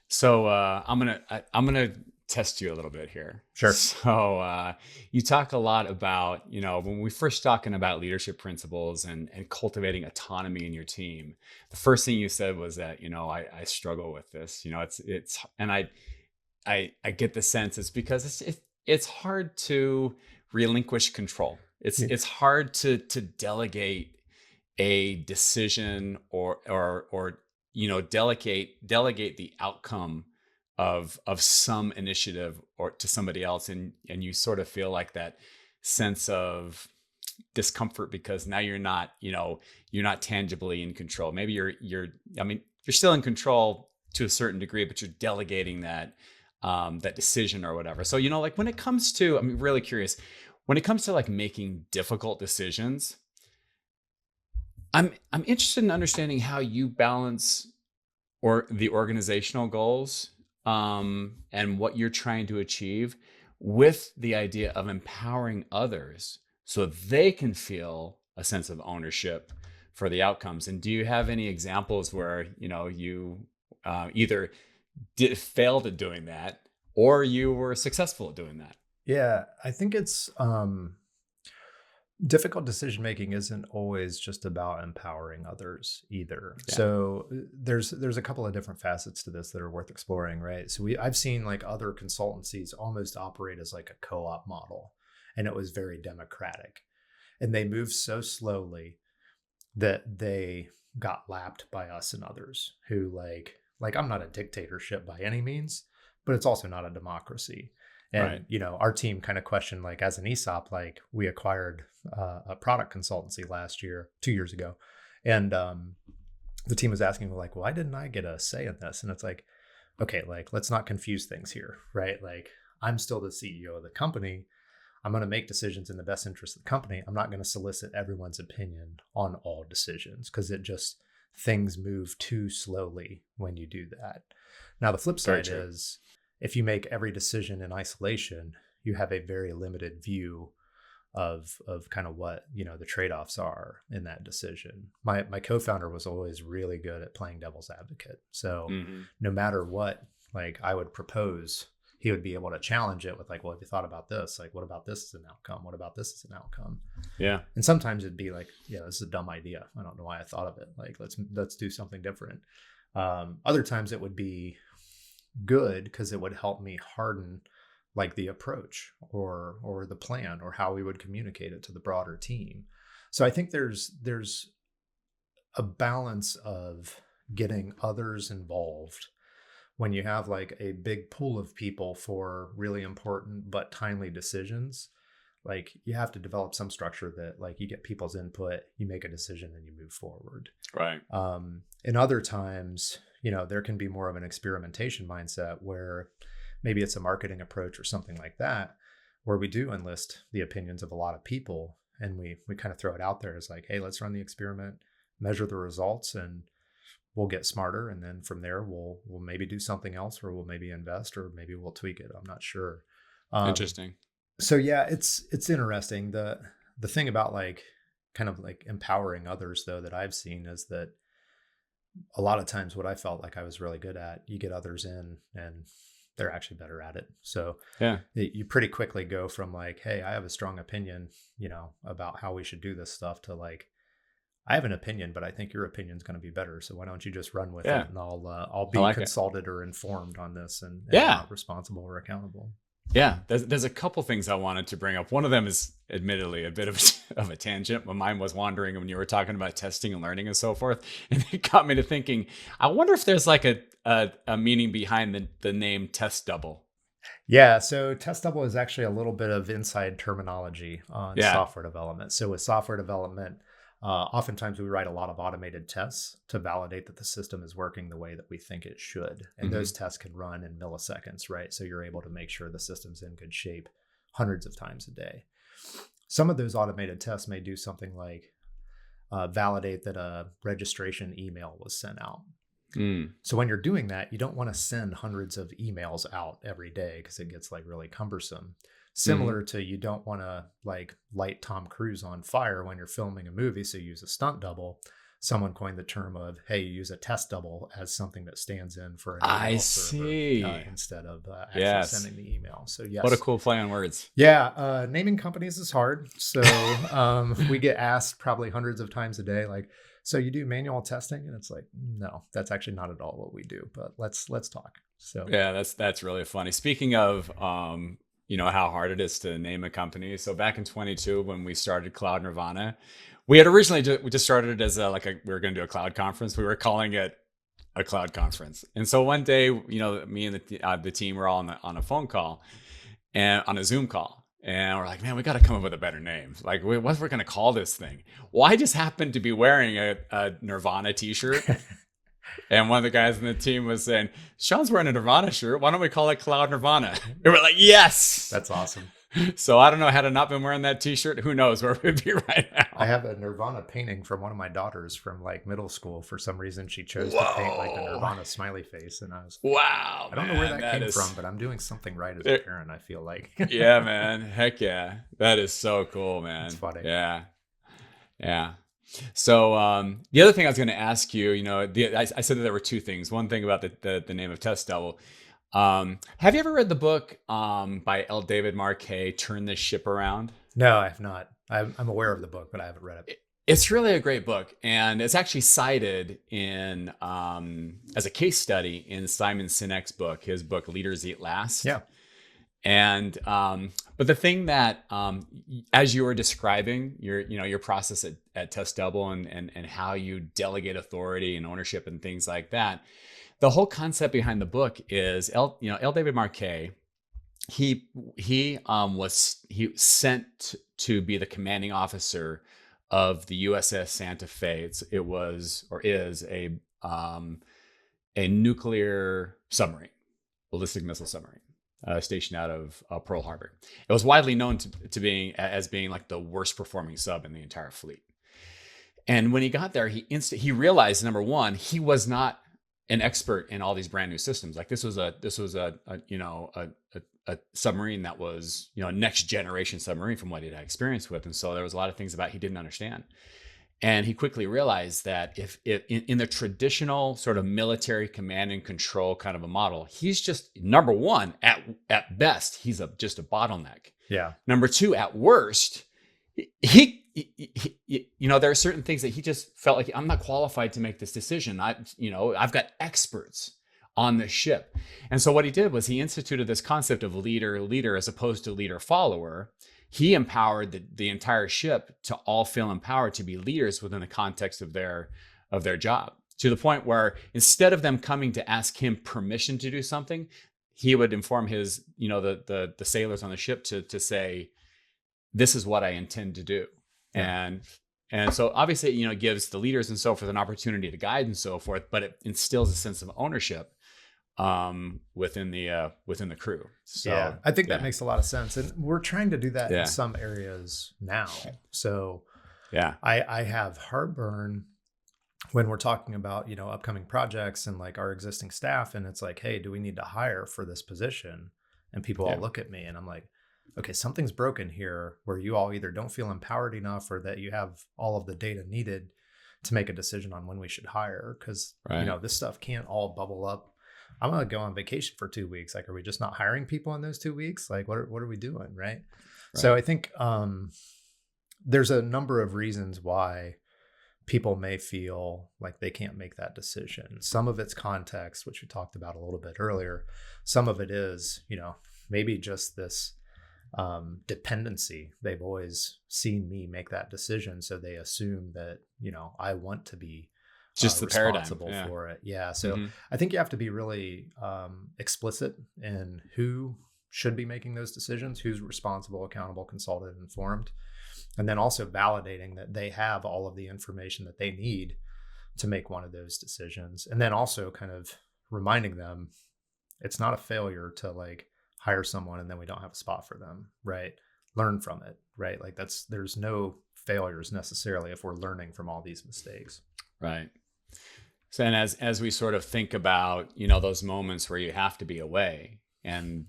So I'm gonna test you a little bit here. Sure. So you talk a lot about, when we first talking about leadership principles and cultivating autonomy in your team, the first thing you said was that, I struggle with this. It's and I get the sense it's because it's hard to relinquish control. It's hard to delegate a decision or delegate the outcome of some initiative or to somebody else, and you sort of feel like that sense of discomfort because now you're not tangibly in control. Maybe you're still in control to a certain degree, but you're delegating that decision or whatever. So, like when it comes to, I'm really curious, when it comes to like making difficult decisions, I'm interested in understanding how you balance the organizational goals and what you're trying to achieve with the idea of empowering others so they can feel a sense of ownership for the outcomes. And do you have any examples where, you either failed at doing that or you were successful at doing that? Yeah, I think it's difficult decision making isn't always just about empowering others either. Yeah. So there's a couple of different facets to this that are worth exploring, right? So I've seen like other consultancies almost operate as like a co-op model, and it was very democratic, and they moved so slowly that they got lapped by us and others who like I'm not a dictatorship by any means, but it's also not a democracy. And, right. Our team kind of questioned, like as an ESOP, like we acquired a product consultancy 2 years ago. And the team was asking like, why didn't I get a say in this? And it's like, okay, like, let's not confuse things here, right? Like I'm still the CEO of the company. I'm going to make decisions in the best interest of the company. I'm not going to solicit everyone's opinion on all decisions because things move too slowly when you do that. Now, the flip side is if you make every decision in isolation, you have a very limited view of kind of what, the trade-offs are in that decision. My co-founder was always really good at playing devil's advocate. So no matter what, like I would propose, he would be able to challenge it with like, well, have you thought about this? Like, what about this as an outcome? What about this as an outcome? Yeah. And sometimes it'd be like, yeah, this is a dumb idea. I don't know why I thought of it. Like, let's do something different. Other times it would be good because it would help me harden like the approach or the plan or how we would communicate it to the broader team. So I think there's a balance of getting others involved when you have like a big pool of people for really important but timely decisions. Like you have to develop some structure that like you get people's input, you make a decision and you move forward. Right. And other times there can be more of an experimentation mindset where maybe it's a marketing approach or something like that, where we do enlist the opinions of a lot of people, and we kind of throw it out there as like, hey, let's run the experiment, measure the results, and we'll get smarter. And then from there, we'll maybe do something else, or we'll maybe invest, or maybe we'll tweak it. I'm not sure. Interesting. So yeah, it's interesting. The thing about like kind of like empowering others though that I've seen is that a lot of times what I felt like I was really good at, you get others in and they're actually better at it. So Yeah. you pretty quickly go from like, hey, I have a strong opinion, about how we should do this stuff, to like, I have an opinion, but I think your opinion is going to be better. So why don't you just run with Yeah. it, and I'll I be like it. consulted or informed on this, and Yeah. not responsible or accountable. Yeah, there's a couple things I wanted to bring up. One of them is admittedly a bit of a tangent. My mind was wandering when you were talking about testing and learning and so forth. And it got me to thinking, I wonder if there's like a meaning behind the name test double. Yeah, so test double is actually a little bit of inside terminology on Yeah. software development. So with software development, oftentimes we write a lot of automated tests to validate that the system is working the way that we think it should. And those tests can run in milliseconds, right? So you're able to make sure the system's in good shape hundreds of times a day. Some of those automated tests may do something like validate that a registration email was sent out. So when you're doing that, you don't want to send hundreds of emails out every day because it gets like really cumbersome. Similar to, you don't want to like light Tom Cruise on fire when you're filming a movie, so you use a stunt double. Someone coined the term of, hey, you use a test double as something that stands in for an email server instead of actually sending the email. So yes. What a cool play on words. Yeah. Naming companies is hard. So we get asked probably hundreds of times a day, like, so you do manual testing? And it's like, no, that's actually not at all what we do, but let's talk. So yeah, that's really funny. Speaking of, how hard it is to name a company. So back in 22, when we started Cloud Nirvana, we had originally we just started it as we were going to do a cloud conference. We were calling it a cloud conference. And so one day, me and the team were all on a phone call and on a Zoom call. And we're like, man, we got to come up with a better name. Like, what we're going to call this thing? Well, I just happened to be wearing a Nirvana t-shirt. And one of the guys in the team was saying, Sean's wearing a Nirvana shirt. Why don't we call it Cloud Nirvana? And we're like, yes. That's awesome. So I don't know, had I not been wearing that t-shirt, who knows where we'd be right now. I have a Nirvana painting from one of my daughters from like middle school. For some reason, she chose to paint like the Nirvana smiley face. And I was, wow. I don't know where that came from, but I'm doing something right as a parent, I feel like. Yeah, man. Heck yeah. That is so cool, man. It's funny. Yeah. Yeah. So the other thing I was going to ask you, I said that there were two things. One thing about the name of Test Double. Have you ever read the book by L. David Marquet, Turn This Ship Around? No, I have not. I'm aware of the book, but I haven't read it. It's really a great book, and it's actually cited in as a case study in Simon Sinek's book, his book Leaders Eat Last. Yeah. And but the thing that as you were describing your process at Test Double and how you delegate authority and ownership and things like that, the whole concept behind the book is L. David Marquet. He was sent to be the commanding officer of the USS Santa Fe. It was or is a nuclear submarine, ballistic missile submarine. Stationed out of Pearl Harbor. It was widely known to being like the worst performing sub in the entire fleet. And when he got there, he realized, number one, he was not an expert in all these brand new systems. Like this was a submarine that was a next generation submarine from what he had experience with, and so there was a lot of things about he didn't understand. And he quickly realized that if in the traditional sort of military command and control kind of a model, he's just, number one, at best, he's just a bottleneck. Yeah. Number two, at worst, he there are certain things that he just felt like, I'm not qualified to make this decision. I've got experts on this ship. And so what he did was he instituted this concept of leader as opposed to leader follower. He empowered the entire ship to all feel empowered to be leaders within the context of their job, to the point where instead of them coming to ask him permission to do something, he would inform his, the sailors on the ship to say, this is what I intend to do. Yeah. And And so obviously, it gives the leaders and so forth an opportunity to guide and so forth, but it instills a sense of ownership within the crew. Yeah, So I think that yeah, makes a lot of sense. And we're trying to do that in yeah, some areas now. So yeah, I have heartburn when we're talking about, upcoming projects and like our existing staff. And it's like, hey, do we need to hire for this position? And people all yeah, look at me and I'm like, okay, something's broken here where you all either don't feel empowered enough or that you have all of the data needed to make a decision on when we should hire. Cause, right, this stuff can't all bubble up. I'm going to go on vacation for 2 weeks. Like, are we just not hiring people in those 2 weeks? Like, what are we doing? Right. So right, I think there's a number of reasons why people may feel like they can't make that decision. Some of it's context, which we talked about a little bit earlier. Some of it is, maybe just this dependency. They've always seen me make that decision. So they assume that, I want to be just the paradigm. responsible Yeah. for it. Yeah. So Hmm. I think you have to be really explicit in who should be making those decisions, who's responsible, accountable, consulted, informed, and then also validating that they have all of the information that they need to make one of those decisions. And then also kind of reminding them it's not a failure to like hire someone and then we don't have a spot for them, right? Learn from it, right? Like there's no failures necessarily if we're learning from all these mistakes. Right. So, and as we sort of think about, those moments where you have to be away and,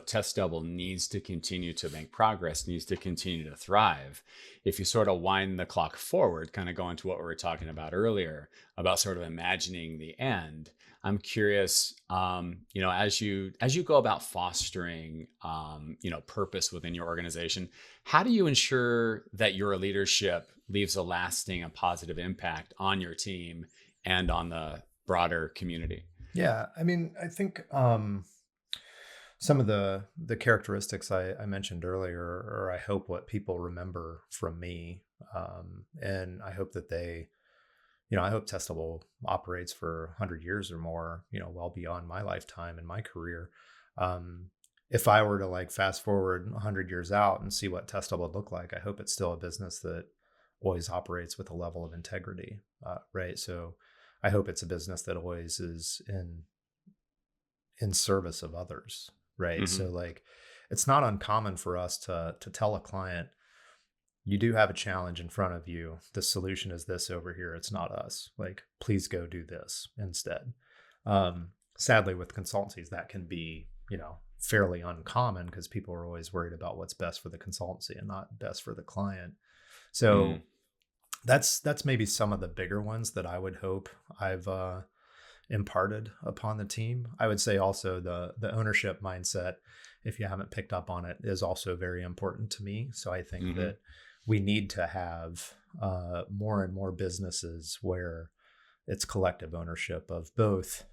Test Double needs to continue to make progress, needs to continue to thrive. If you sort of wind the clock forward, kind of going to what we were talking about earlier about sort of imagining the end, I'm curious, as you go about fostering, purpose within your organization, how do you ensure that your leadership leaves a lasting and positive impact on your team and on the broader community? Yeah. I mean, I think some of the characteristics I mentioned earlier, or I hope what people remember from me, and I hope that they, I hope Testable operates for 100 years or more, well beyond my lifetime and my career. If I were to like fast forward 100 years out and see what Testable would look like, I hope it's still a business that always operates with a level of integrity, right? So I hope it's a business that always is in service of others, right? Hmm. So like it's not uncommon for us to tell a client, you do have a challenge in front of you. The solution is this over here. It's not us. Like, please go do this instead. Sadly, with consultancies, that can be, fairly uncommon because people are always worried about what's best for the consultancy and not best for the client. So Mm. that's maybe some of the bigger ones that I would hope I've imparted upon the team. I would say also the ownership mindset, if you haven't picked up on it, is also very important to me. So I think Hmm. that we need to have more and more businesses where it's collective ownership of both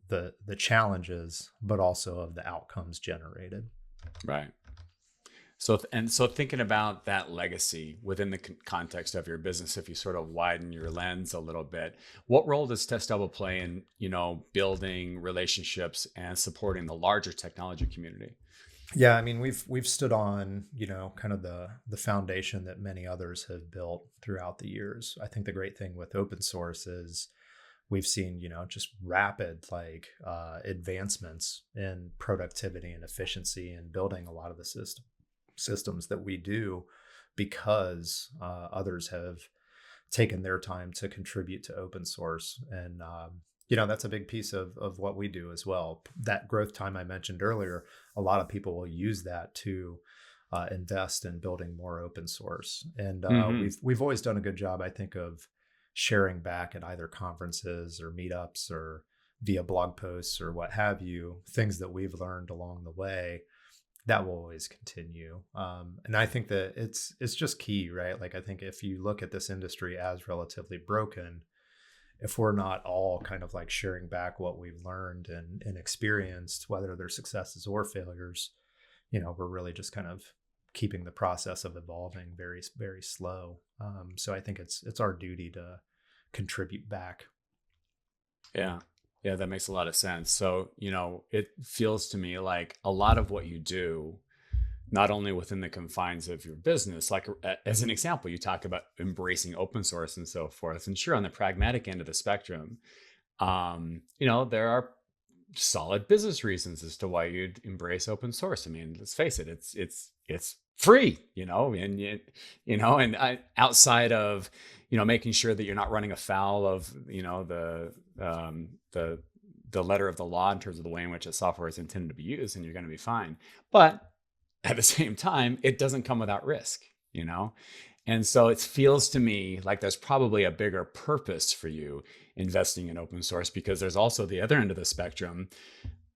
the challenges, but also of the outcomes generated. Right. So thinking about that legacy within the context of your business, if you sort of widen your lens a little bit, what role does Test Double play in, building relationships and supporting the larger technology community? Yeah, I mean we've stood on, kind of the foundation that many others have built throughout the years. I think the great thing with open source is we've seen, just rapid like advancements in productivity and efficiency and building a lot of the systems that we do because others have taken their time to contribute to open source. And, that's a big piece of what we do as well. That growth time I mentioned earlier, a lot of people will use that to invest in building more open source. And Hmm. we've always done a good job, I think, of sharing back at either conferences or meetups or via blog posts or what have you, things that we've learned along the way that will always continue. And I think that it's just key, right? Like I think if you look at this industry as relatively broken, if we're not all kind of like sharing back what we've learned and experienced, whether they're successes or failures, we're really just kind of keeping the process of evolving very, very slow. So I think it's our duty to contribute back. Yeah. Yeah, that makes a lot of sense. So, it feels to me like a lot of what you do not only within the confines of your business, like as an example, you talk about embracing open source and so forth. And sure, on the pragmatic end of the spectrum, there are solid business reasons as to why you'd embrace open source. I mean, let's face it, it's free, outside of, making sure that you're not running afoul of, the letter of the law in terms of the way in which a software is intended to be used, and you're going to be fine. But at the same time, it doesn't come without risk, you know? And so it feels to me like there's probably a bigger purpose for you investing in open source, because there's also the other end of the spectrum.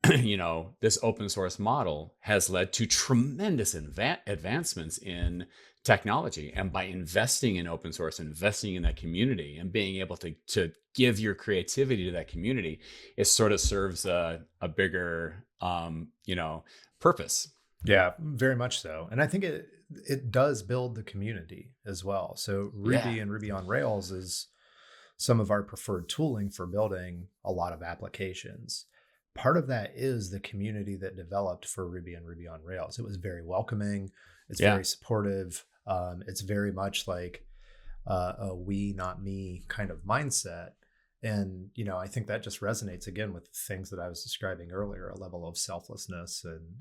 This open source model has led to tremendous advancements in technology. And by investing in open source, investing in that community, and being able to give your creativity to that community, it sort of serves a bigger, purpose. Yeah, very much so. And I think it does build the community as well. So Ruby Yeah. and Ruby on Rails is some of our preferred tooling for building a lot of applications. Part of that is the community that developed for Ruby and Ruby on Rails. It was very welcoming. It's Yeah. very supportive. It's very much like a we, not me kind of mindset. And, I think that just resonates again with things that I was describing earlier, a level of selflessness and,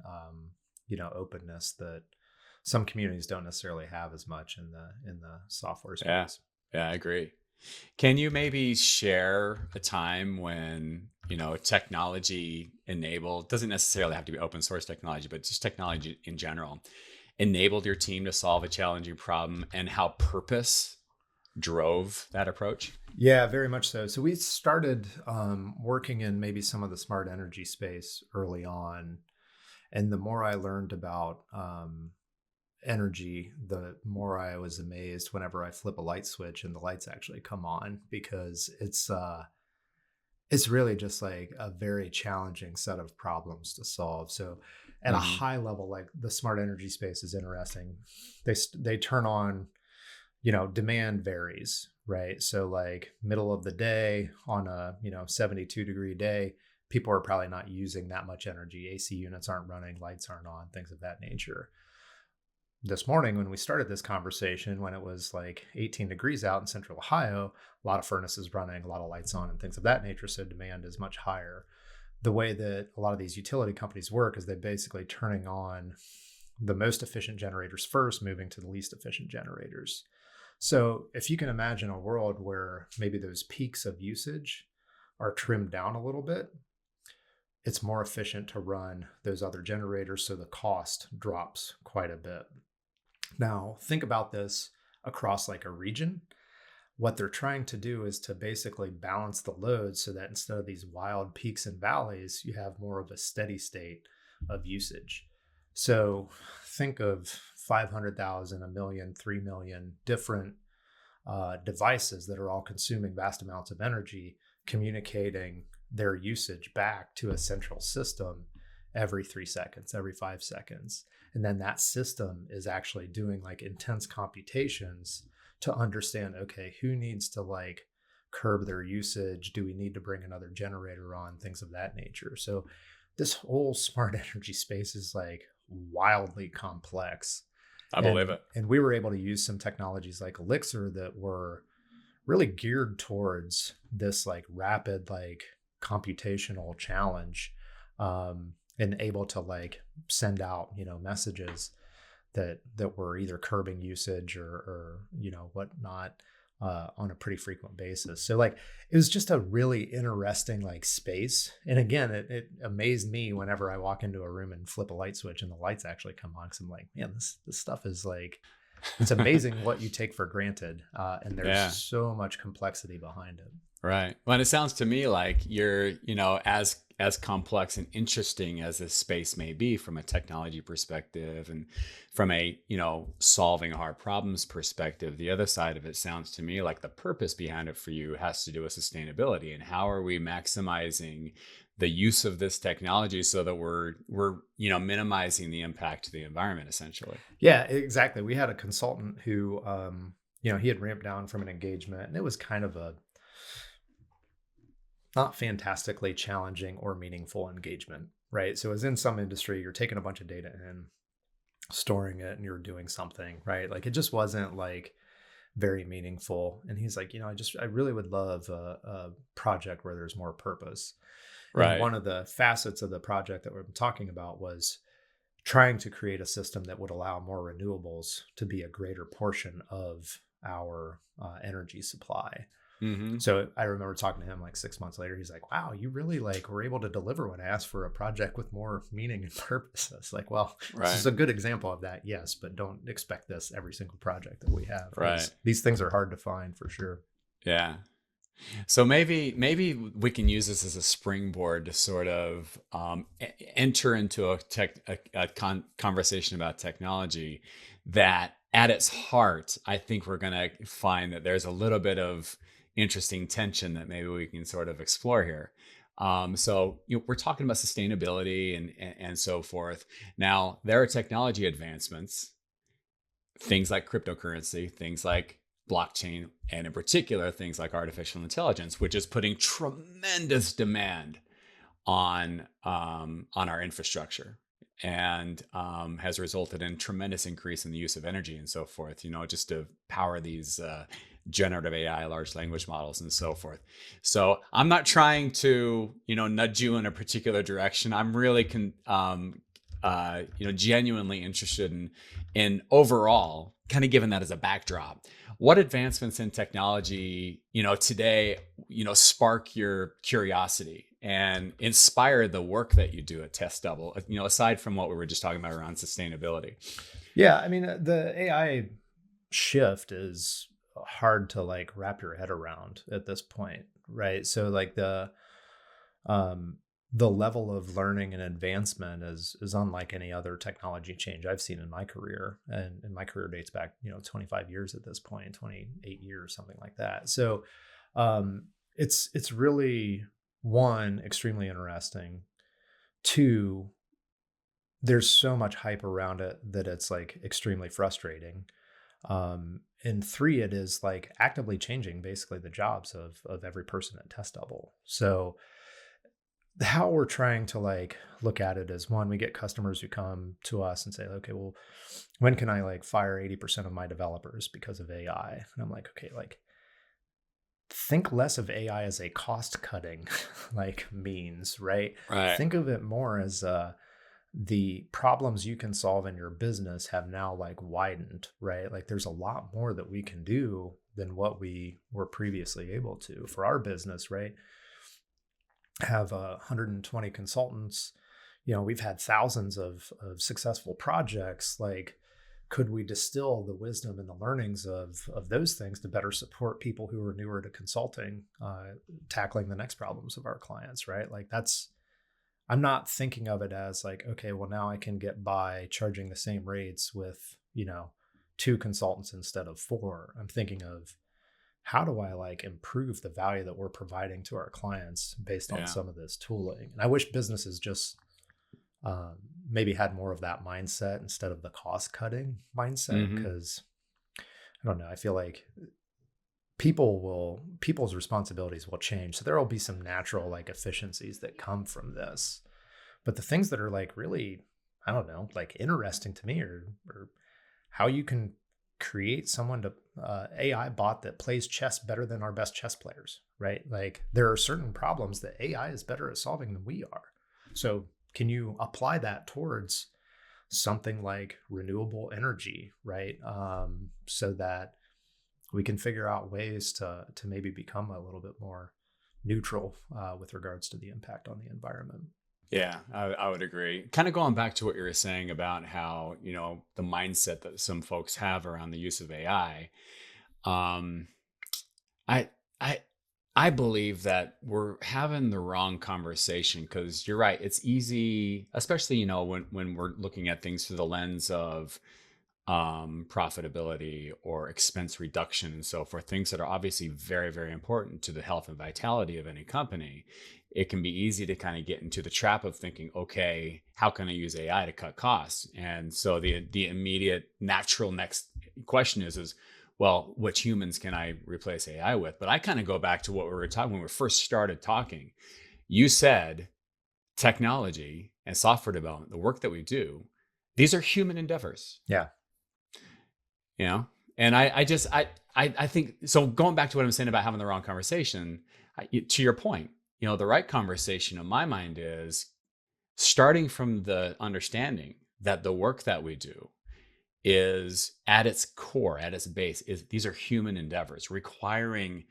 openness that some communities don't necessarily have as much in the software Yeah. space. Yeah, I agree. Can you maybe share a time when, technology enabled, doesn't necessarily have to be open source technology, but just technology in general, enabled your team to solve a challenging problem, and how purpose drove that approach? Yeah, very much so. So we started working in maybe some of the smart energy space early on. And the more I learned about energy, the more I was amazed whenever I flip a light switch and the lights actually come on, because it's really just like a very challenging set of problems to solve. So at a Hmm. high level, like the smart energy space is interesting. They turn on, demand varies, right? So like middle of the day on a 72-degree day, people are probably not using that much energy. AC units aren't running, lights aren't on, things of that nature. This morning when we started this conversation, when it was like 18 degrees out in central Ohio, a lot of furnaces running, a lot of lights on and things of that nature. So demand is much higher. The way that a lot of these utility companies work is they basically turning on the most efficient generators first, moving to the least efficient generators. So if you can imagine a world where maybe those peaks of usage are trimmed down a little bit, it's more efficient to run those other generators, so the cost drops quite a bit. Now, think about this across like a region. What they're trying to do is to basically balance the load so that instead of these wild peaks and valleys, you have more of a steady state of usage. So think of 500,000, a million, 3 million different devices that are all consuming vast amounts of energy, communicating their usage back to a central system every 3 seconds, every 5 seconds. And then that system is actually doing like intense computations to understand, okay, who needs to like curb their usage? Do we need to bring another generator on? Things of that nature. So this whole smart energy space is like wildly complex. I believe And it. and we were able to use some technologies like Elixir that were really geared towards this like rapid like computational challenge, and able to like send out messages that were either curbing usage or whatnot, on a pretty frequent basis. So like it was just a really interesting like space. And again, it amazed me whenever I walk into a room and flip a light switch and the lights actually come on, because I'm like, man, this stuff is like, it's amazing what you take for granted, and there's Yeah. so much complexity behind it. Right. Well, and it sounds to me like you're, as complex and interesting as this space may be from a technology perspective, and from a, solving hard problems perspective, the other side of it sounds to me like the purpose behind it for you has to do with sustainability, and how are we maximizing the use of this technology so that we're minimizing the impact to the environment, essentially. Yeah, exactly. We had a consultant who, he had ramped down from an engagement, and it was kind of a not fantastically challenging or meaningful engagement, right? So as in some industry, you're taking a bunch of data in, storing it and you're doing something, right? Like it just wasn't like very meaningful. And he's like, I really would love a project where there's more purpose. And Right. one of the facets of the project that we're talking about was trying to create a system that would allow more renewables to be a greater portion of our energy supply. Hmm. So I remember talking to him like 6 months later. He's like, "Wow, you really like were able to deliver when I asked for a project with more meaning and purpose." It's like, well, this is Right. a good example of that, yes, but don't expect this every single project that we have Right. because these things are hard to find for sure. Yeah. So maybe we can use this as a springboard to sort of enter into a conversation about technology that, at its heart, I think we're going to find that there's a little bit of interesting tension that maybe we can sort of explore here. So we're talking about sustainability and so forth. Now, there are technology advancements, things like cryptocurrency, things like blockchain, and in particular, things like artificial intelligence, which is putting tremendous demand on our infrastructure and has resulted in tremendous increase in the use of energy and so forth. Just to power these generative AI, large language models, and so forth. So I'm not trying to nudge you in a particular direction. I'm really genuinely interested in overall, kind of given that as a backdrop, what advancements in technology, today, spark your curiosity and inspire the work that you do at Test Double, aside from what we were just talking about around sustainability. Yeah, I mean, the AI shift is hard to like wrap your head around at this point, right? So like um the level of learning and advancement is unlike any other technology change I've seen in my career. And my career dates back, 25 years at this point, 28 years, something like that. So it's really, one, extremely interesting. Two, there's so much hype around it that it's like extremely frustrating. And three, it is like actively changing basically the jobs of every person at Test Double. So how we're trying to like look at it is, one, we get customers who come to us and say, okay, well, when can I like fire 80% of my developers because of AI? And I'm like, okay, like think less of AI as a cost cutting like means, right? Right. Think of it more as the problems you can solve in your business have now like widened, right? Like there's a lot more that we can do than what we were previously able to for our business, right? Have 120 consultants. We've had thousands of successful projects. Like, could we distill the wisdom and the learnings of those things to better support people who are newer to consulting, tackling the next problems of our clients, right? Like I'm not thinking of it as like, okay, well, now I can get by charging the same rates with, two consultants instead of four. I'm thinking of, how do I like improve the value that we're providing to our clients based on Yeah. some of this tooling? And I wish businesses just um, maybe had more of that mindset instead of the cost cutting mindset. Hmm. Because I don't know, I feel like people's responsibilities will change. So there will be some natural like efficiencies that come from this. But the things that are like really, I don't know, like interesting to me are how you can create someone to AI bot that plays chess better than our best chess players, right? Like there are certain problems that AI is better at solving than we are. So can you apply that towards something like renewable energy, right? So that we can figure out ways to maybe become a little bit more neutral with regards to the impact on the environment. Yeah, I would agree. Kind of going back to what you were saying about how, the mindset that some folks have around the use of AI. Um, I, I, I believe that we're having the wrong conversation because you're right. It's easy, especially, when we're looking at things through the lens of profitability or expense reduction and so forth, things that are obviously very, very important to the health and vitality of any company. It can be easy to kind of get into the trap of thinking, okay, how can I use AI to cut costs? And so the immediate natural next question is, well, which humans can I replace AI with? But I kind of go back to what we were talking when we first started talking. You said technology and software development, the work that we do, These are human endeavors, Yeah. you know? And I think, so going back to what I'm saying about having the wrong conversation, to your point, the right conversation in my mind is starting from the understanding that the work that we do is at its core, at its base, is these are human endeavors requiring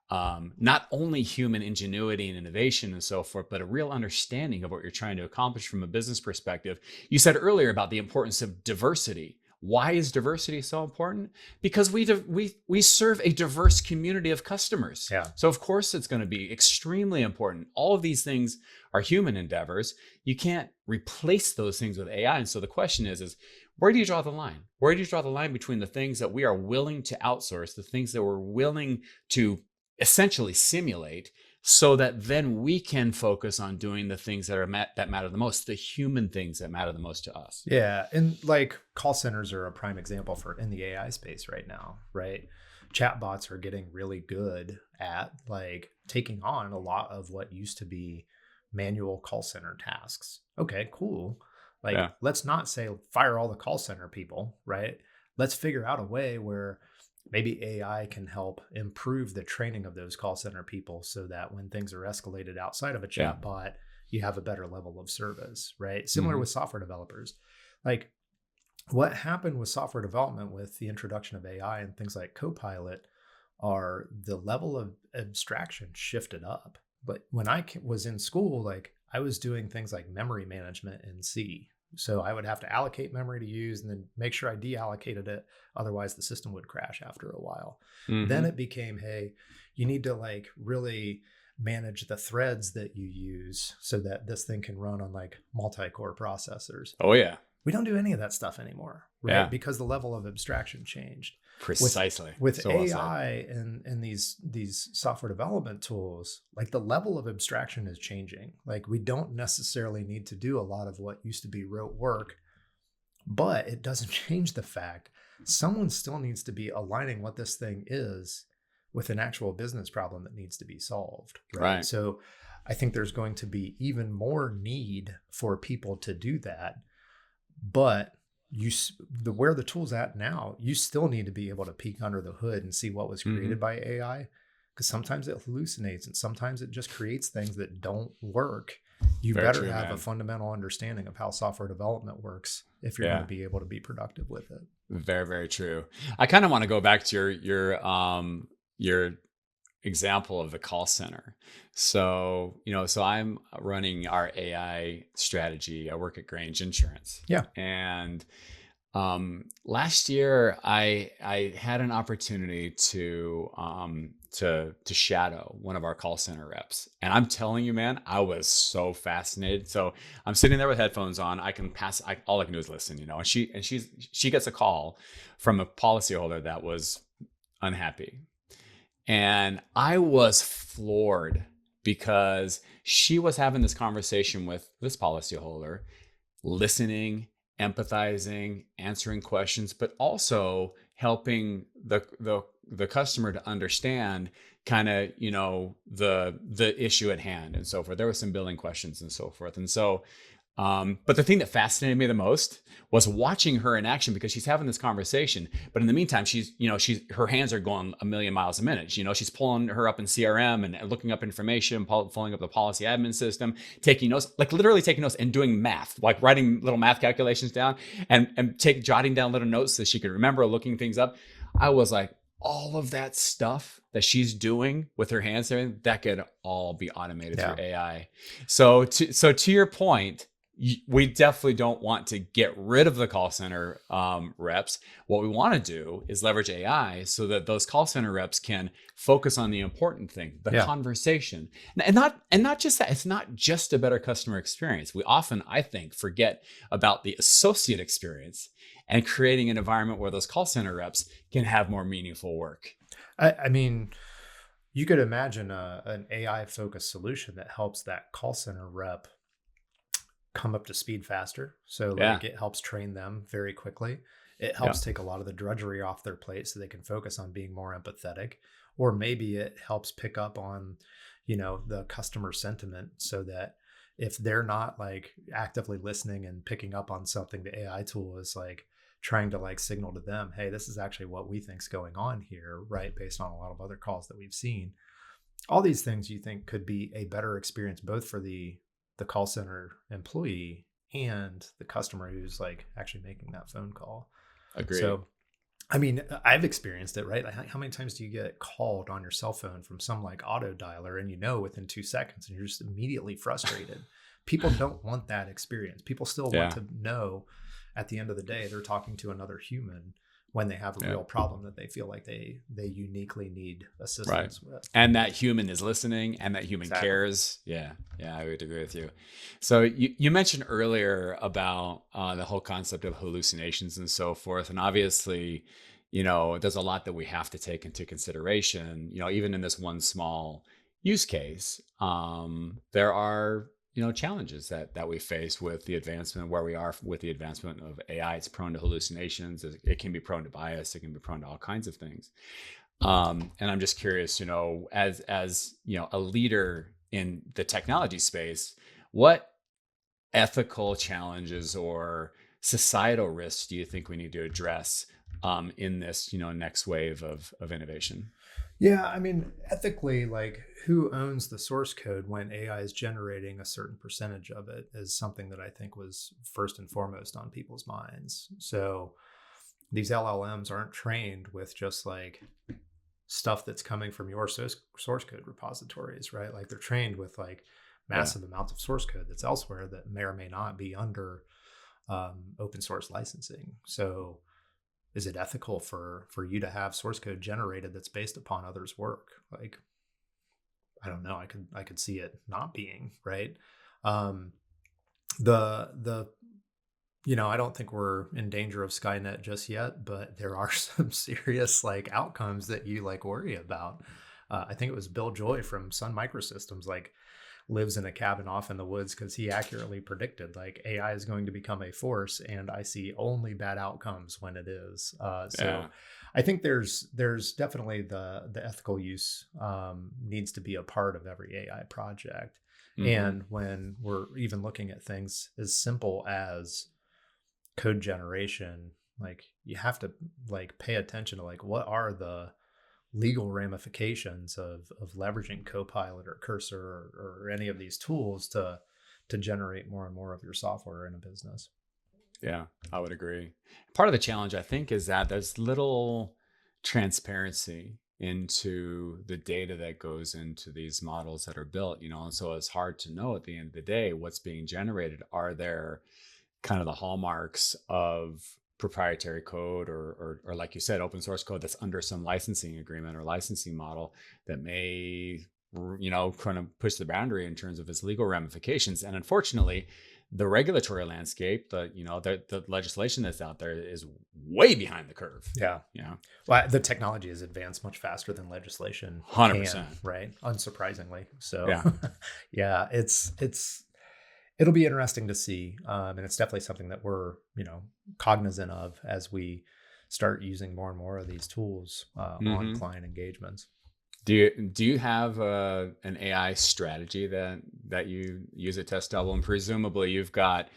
not only human ingenuity and innovation and so forth, but a real understanding of what you're trying to accomplish from a business perspective. You said earlier about the importance of diversity. Why is diversity so important? Because we serve a diverse community of customers. Yeah. So of course it's going to be extremely important. All of these things are human endeavors. You can't replace those things with AI. And so the question is where do you draw the line? Where do you draw the line between the things that we are willing to outsource, the things that we're willing to essentially simulate, so that then we can focus on doing the things that matter the most, the human things that matter the most to us? Yeah. And like call centers are a prime example for in the AI space right now, right? Chatbots are getting really good at like taking on a lot of what used to be manual call center tasks. Okay, cool. Like, Yeah. let's not say fire all the call center people, right? Let's figure out a way where maybe AI can help improve the training of those call center people so that when things are escalated outside of a Yeah. chatbot, you have a better level of service, right? Similar with software developers. Like what happened with software development with the introduction of AI and things like Copilot are the level of abstraction shifted up. But when I was in school, like I was doing things like memory management in C. So I would have to allocate memory to use and then make sure I deallocated it. Otherwise the system would crash after a while. Then it became, hey, you need to like really manage the threads that you use so that this thing can run on like multi-core processors. Oh yeah. We don't do any of that stuff anymore, right? Yeah. Because the level of abstraction changed. Precisely. With So well said. AI and these software development tools, like the level of abstraction is changing. Like we don't necessarily need to do a lot of what used to be rote work, but it doesn't change the fact someone still needs to be aligning what this thing is with an actual business problem that needs to be solved. Right. So I think there's going to be even more need for people to do that. But where the tool's at now, you still need to be able to peek under the hood and see what was created by AI, because sometimes it hallucinates and sometimes it just creates things that don't work. You Very better true, have man. a fundamental understanding of how software development works if you're going to be able to be productive with it. Very, very true. I kind of want to go back to your example of the call center. So, so I'm running our AI strategy. I work at Grange Insurance. Yeah. And last year I had an opportunity to shadow one of our call center reps. And I'm telling you, man, I was so fascinated. So I'm sitting there with headphones on. I can pass, all I can do is listen, and she gets a call from a policyholder that was unhappy. And I was floored because she was having this conversation with this policyholder, listening, empathizing, answering questions, but also helping the customer to understand kind of, the issue at hand and so forth. There were some billing questions and so forth. And so, but the thing that fascinated me the most was watching her in action, because she's having this conversation, but in the meantime, her hands are going a million miles a minute. She's pulling her up in CRM and looking up information, pulling up the policy admin system, taking notes, like literally taking notes and doing math, like writing little math calculations down and jotting down little notes so she could remember, looking things up. I was like, all of that stuff that she's doing with her hands, that could all be automated through AI. So to your point, we definitely don't want to get rid of the call center reps. What we want to do is leverage AI so that those call center reps can focus on the important thing, the conversation, and not just that. It's not just a better customer experience. We often, I think, forget about the associate experience and creating an environment where those call center reps can have more meaningful work. I mean, you could imagine an AI focused solution that helps that call center rep come up to speed faster. So like it helps train them very quickly. It helps take a lot of the drudgery off their plate so they can focus on being more empathetic. Or maybe it helps pick up on, the customer sentiment so that if they're not like actively listening and picking up on something the AI tool is like trying to like signal to them, hey, this is actually what we think's going on here, right? Based on a lot of other calls that we've seen. All these things you think could be a better experience both for the call center employee and the customer who's like actually making that phone call. Agreed. So I mean, I've experienced it, right? Like how many times do you get called on your cell phone from some like auto dialer and within 2 seconds and you're just immediately frustrated? People don't want that experience. People still want to know at the end of the day they're talking to another human when they have a real problem that they feel like they uniquely need assistance with. And that human is listening and that human cares. Yeah, I would agree with you. So you mentioned earlier about the whole concept of hallucinations and so forth. And obviously, there's a lot that we have to take into consideration, even in this one small use case. There are challenges that we face with the advancement where we are with the advancement of AI. It's prone to hallucinations. It can be prone to bias. It can be prone to all kinds of things. And I'm just curious, as a leader in the technology space, what ethical challenges or societal risks do you think we need to address in this, next wave of innovation? Yeah, I mean, ethically, like who owns the source code when AI is generating a certain percentage of it is something that I think was first and foremost on people's minds. So these LLMs aren't trained with just like stuff that's coming from your source code repositories, right? Like they're trained with like massive amounts of source code that's elsewhere that may or may not be under open source licensing. So is it ethical for you to have source code generated that's based upon others' work? Like, I don't know. I could see it not being, right. I don't think we're in danger of Skynet just yet, but there are some serious like outcomes that you like worry about. I think it was Bill Joy from Sun Microsystems, like lives in a cabin off in the woods because he accurately predicted like AI is going to become a force, and I see only bad outcomes when it is. I think there's definitely the ethical use needs to be a part of every AI project. Mm-hmm. And when we're even looking at things as simple as code generation, like you have to like pay attention to like what are the legal ramifications of leveraging Copilot or Cursor or any of these tools to generate more and more of your software in a business. Yeah, I would agree. Part of the challenge, I think, is that there's little transparency into the data that goes into these models that are built, and so it's hard to know at the end of the day what's being generated. Are there kind of the hallmarks of proprietary code or like you said, open source code that's under some licensing agreement or licensing model that may, kind of push the boundary in terms of its legal ramifications. And unfortunately, the regulatory landscape, the legislation that's out there is way behind the curve. Yeah. Well, the technology has advanced much faster than legislation 100%. Right? Unsurprisingly. So yeah, it'll be interesting to see. And it's definitely something that we're, cognizant of as we start using more and more of these tools on client engagements. Do you have an AI strategy that you use at Test Double? And presumably you've got,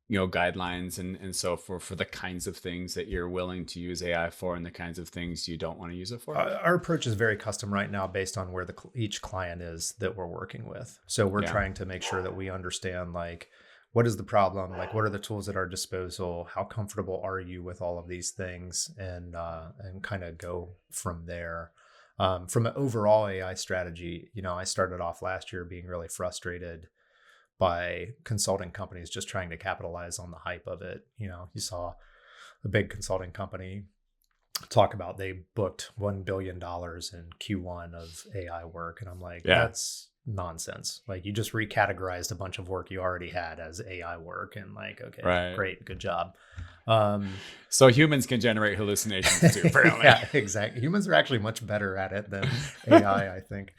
guidelines and so for the kinds of things that you're willing to use AI for and the kinds of things you don't want to use it for? Our approach is very custom right now based on where each client is that we're working with. So we're trying to make sure that we understand like, what is the problem? Like, what are the tools at our disposal? How comfortable are you with all of these things? And kind of go from there. From an overall AI strategy, I started off last year being really frustrated by consulting companies just trying to capitalize on the hype of it. You saw a big consulting company talk about they booked $1 billion in Q1 of AI work. And I'm like, that's nonsense. Like you just recategorized a bunch of work you already had as AI work and like, okay, great, good job. So humans can generate hallucinations too, apparently. Yeah, exactly. Humans are actually much better at it than AI, I think.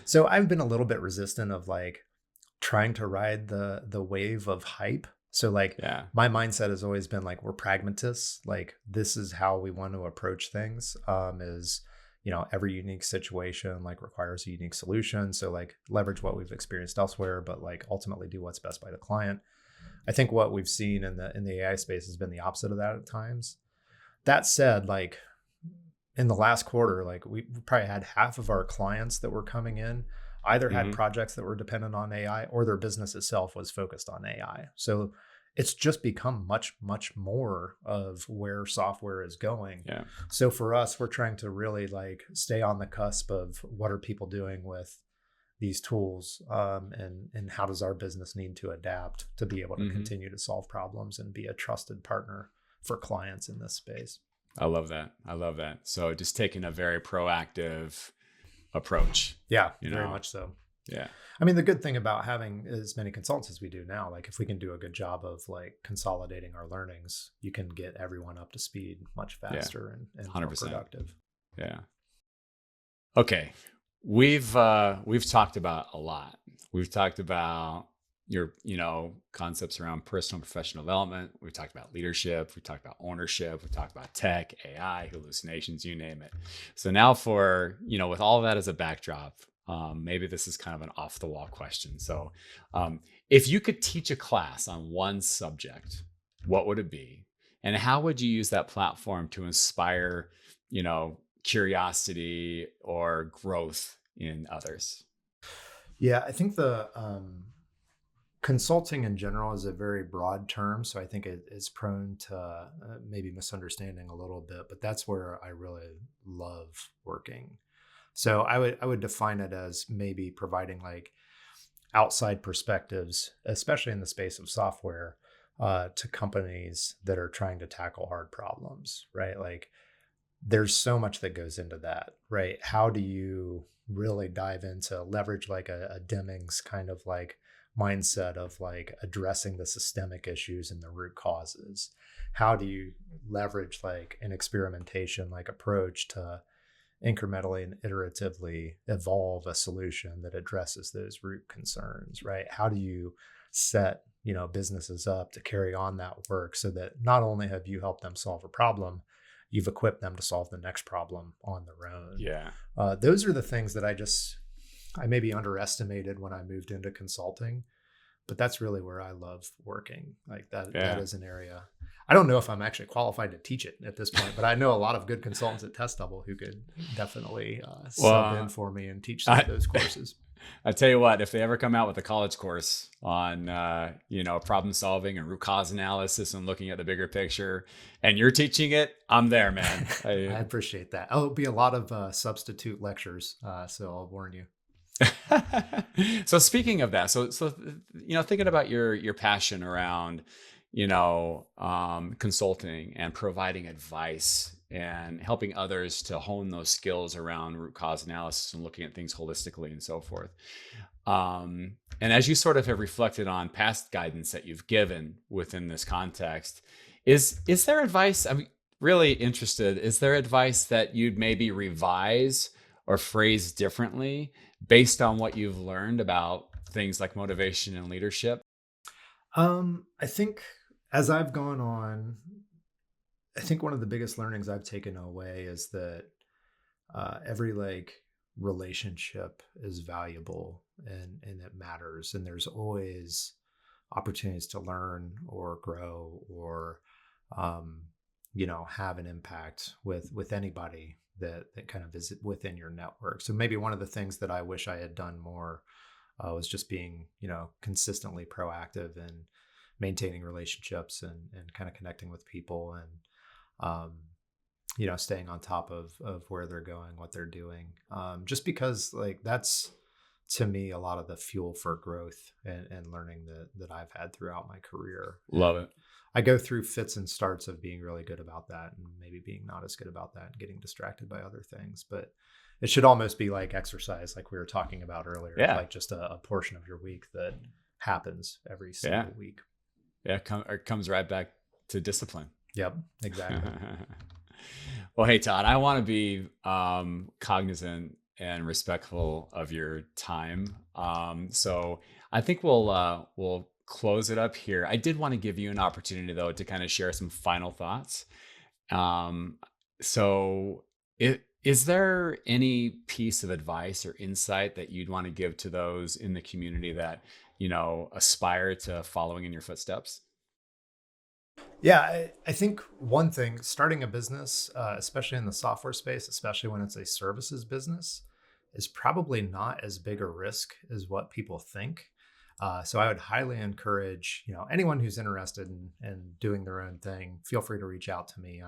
So I've been a little bit resistant of like trying to ride the wave of hype. So like my mindset has always been like, we're pragmatists. Like this is how we want to approach things, is, every unique situation like requires a unique solution. So like leverage what we've experienced elsewhere, but like ultimately do what's best by the client. I think what we've seen in the AI space has been the opposite of that at times. That said, like in the last quarter, like we probably had half of our clients that were coming in either had Hmm. projects that were dependent on AI or their business itself was focused on AI. So it's just become much, much more of where software is going. Yeah. So for us, we're trying to really like stay on the cusp of what are people doing with these tools, and how does our business need to adapt to be able to Hmm. continue to solve problems and be a trusted partner for clients in this space. I love that. I love that. So just taking a very proactive approach, Yeah, you very know? much so. Yeah. I mean, the good thing about having as many consultants as we do now, like if we can do a good job of like consolidating our learnings, you can get everyone up to speed much Yeah. faster and more 100%. productive. Yeah. Okay. We've talked about a lot. We've talked about your, concepts around personal and professional development. We've talked about leadership. We talked about ownership. We talked about tech, AI, hallucinations, you name it. So now with all of that as a backdrop, maybe this is kind of an off the wall question. So, um, if you could teach a class on one subject, what would it be? And how would you use that platform to inspire, curiosity or growth in others? Yeah, I think the consulting in general is a very broad term. So I think it is prone to maybe misunderstanding a little bit, but that's where I really love working. So I would define it as maybe providing like outside perspectives, especially in the space of software, to companies that are trying to tackle hard problems, right? Like there's so much that goes into that, right? How do you really dive into leverage like a Deming's kind of like mindset of like addressing the systemic issues and the root causes? How do you leverage like an experimentation like approach to incrementally and iteratively evolve a solution that addresses those root concerns, right? How do you set, businesses up to carry on that work so that not only have you helped them solve a problem, you've equipped them to solve the next problem on their own. Yeah. Those are the things that I maybe underestimated when I moved into consulting, but that's really where I love working. Like that Yeah. is an area. I don't know if I'm actually qualified to teach it at this point, but I know a lot of good consultants at Test Double who could definitely sub in Well, for me and teach some of I, those courses. I tell you what, if they ever come out with a college course on, problem solving and root cause analysis and looking at the bigger picture, and you're teaching it, I'm there, man. I appreciate that. Oh, it'll be a lot of substitute lectures, so I'll warn you. So speaking of that, so thinking about your passion around consulting and providing advice and helping others to hone those skills around root cause analysis and looking at things holistically and so forth. And as you sort of have reflected on past guidance that you've given within this context, is there advice? I'm really interested. Is there advice that you'd maybe revise or phrase differently based on what you've learned about things like motivation and leadership? I think as I've gone on, I think one of the biggest learnings I've taken away is that every like relationship is valuable and it matters, and there's always opportunities to learn or grow or um, have an impact with anybody that kind of is within your network. So maybe one of the things that I wish I had done more was just being consistently proactive and maintaining relationships and kind of connecting with people and um, staying on top of where they're going, what they're doing, just because like that's to me a lot of the fuel for growth and learning that I've had throughout my career. Love And it. I go through fits and starts of being really good about that and maybe being not as good about that and getting distracted by other things. But it should almost be like exercise, like we were talking about earlier, Yeah. like just a portion of your week that happens every Yeah. single week. Yeah. It comes right back to discipline. Yep, exactly. Well, hey, Todd, I want to be cognizant and respectful of your time. So I think we'll close it up here. I did want to give you an opportunity, though, to kind of share some final thoughts. Um, so, Is there any piece of advice or insight that you'd want to give to those in the community that, aspire to following in your footsteps? Yeah, I think one thing, starting a business, especially in the software space, especially when it's a services business, is probably not as big a risk as what people think. So I would highly encourage, anyone who's interested in doing their own thing, feel free to reach out to me.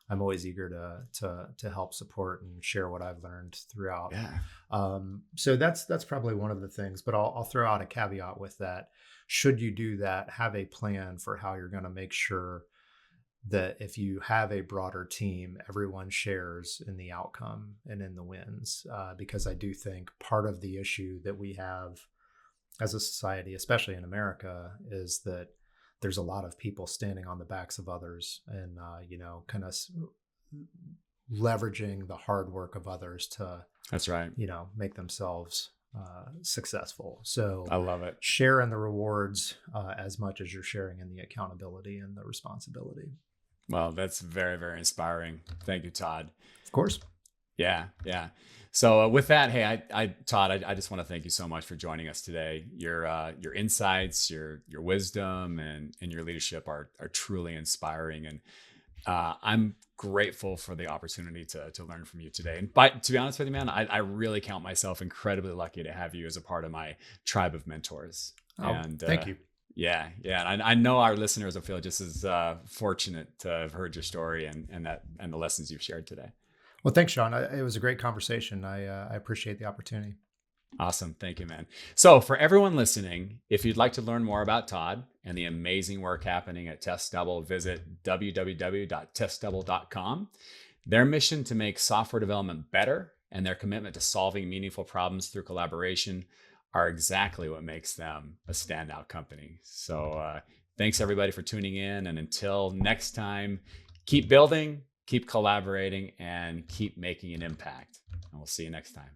I'm always eager to help support and share what I've learned throughout. Yeah. So that's probably one of the things. But I'll throw out a caveat with that. Should you do that, have a plan for how you're going to make sure that if you have a broader team, everyone shares in the outcome and in the wins. Because I do think part of the issue that we have as a society, especially in America, is that there's a lot of people standing on the backs of others and, kind of leveraging the hard work of others to, That's right. make themselves successful. So I love it. share in the rewards as much as you're sharing in the accountability and the responsibility. Well, that's very, very inspiring. Thank you, Todd. Of course. Yeah, yeah. So with that, hey, Todd, I just want to thank you so much for joining us today. Your insights, your wisdom, and your leadership are truly inspiring, and I'm grateful for the opportunity to learn from you today. And to be honest with you, man, I really count myself incredibly lucky to have you as a part of my tribe of mentors. Oh, And thank you. yeah, yeah. And I know our listeners will feel just as fortunate to have heard your story and the lessons you've shared today. Well, thanks, Sean. It was a great conversation. I appreciate the opportunity. Awesome. Thank you, man. So, for everyone listening, if you'd like to learn more about Todd and the amazing work happening at Test Double, visit www.testdouble.com. Their mission to make software development better and their commitment to solving meaningful problems through collaboration are exactly what makes them a standout company. So, thanks everybody for tuning in. And until next time, keep building, keep collaborating, and keep making an impact. And we'll see you next time.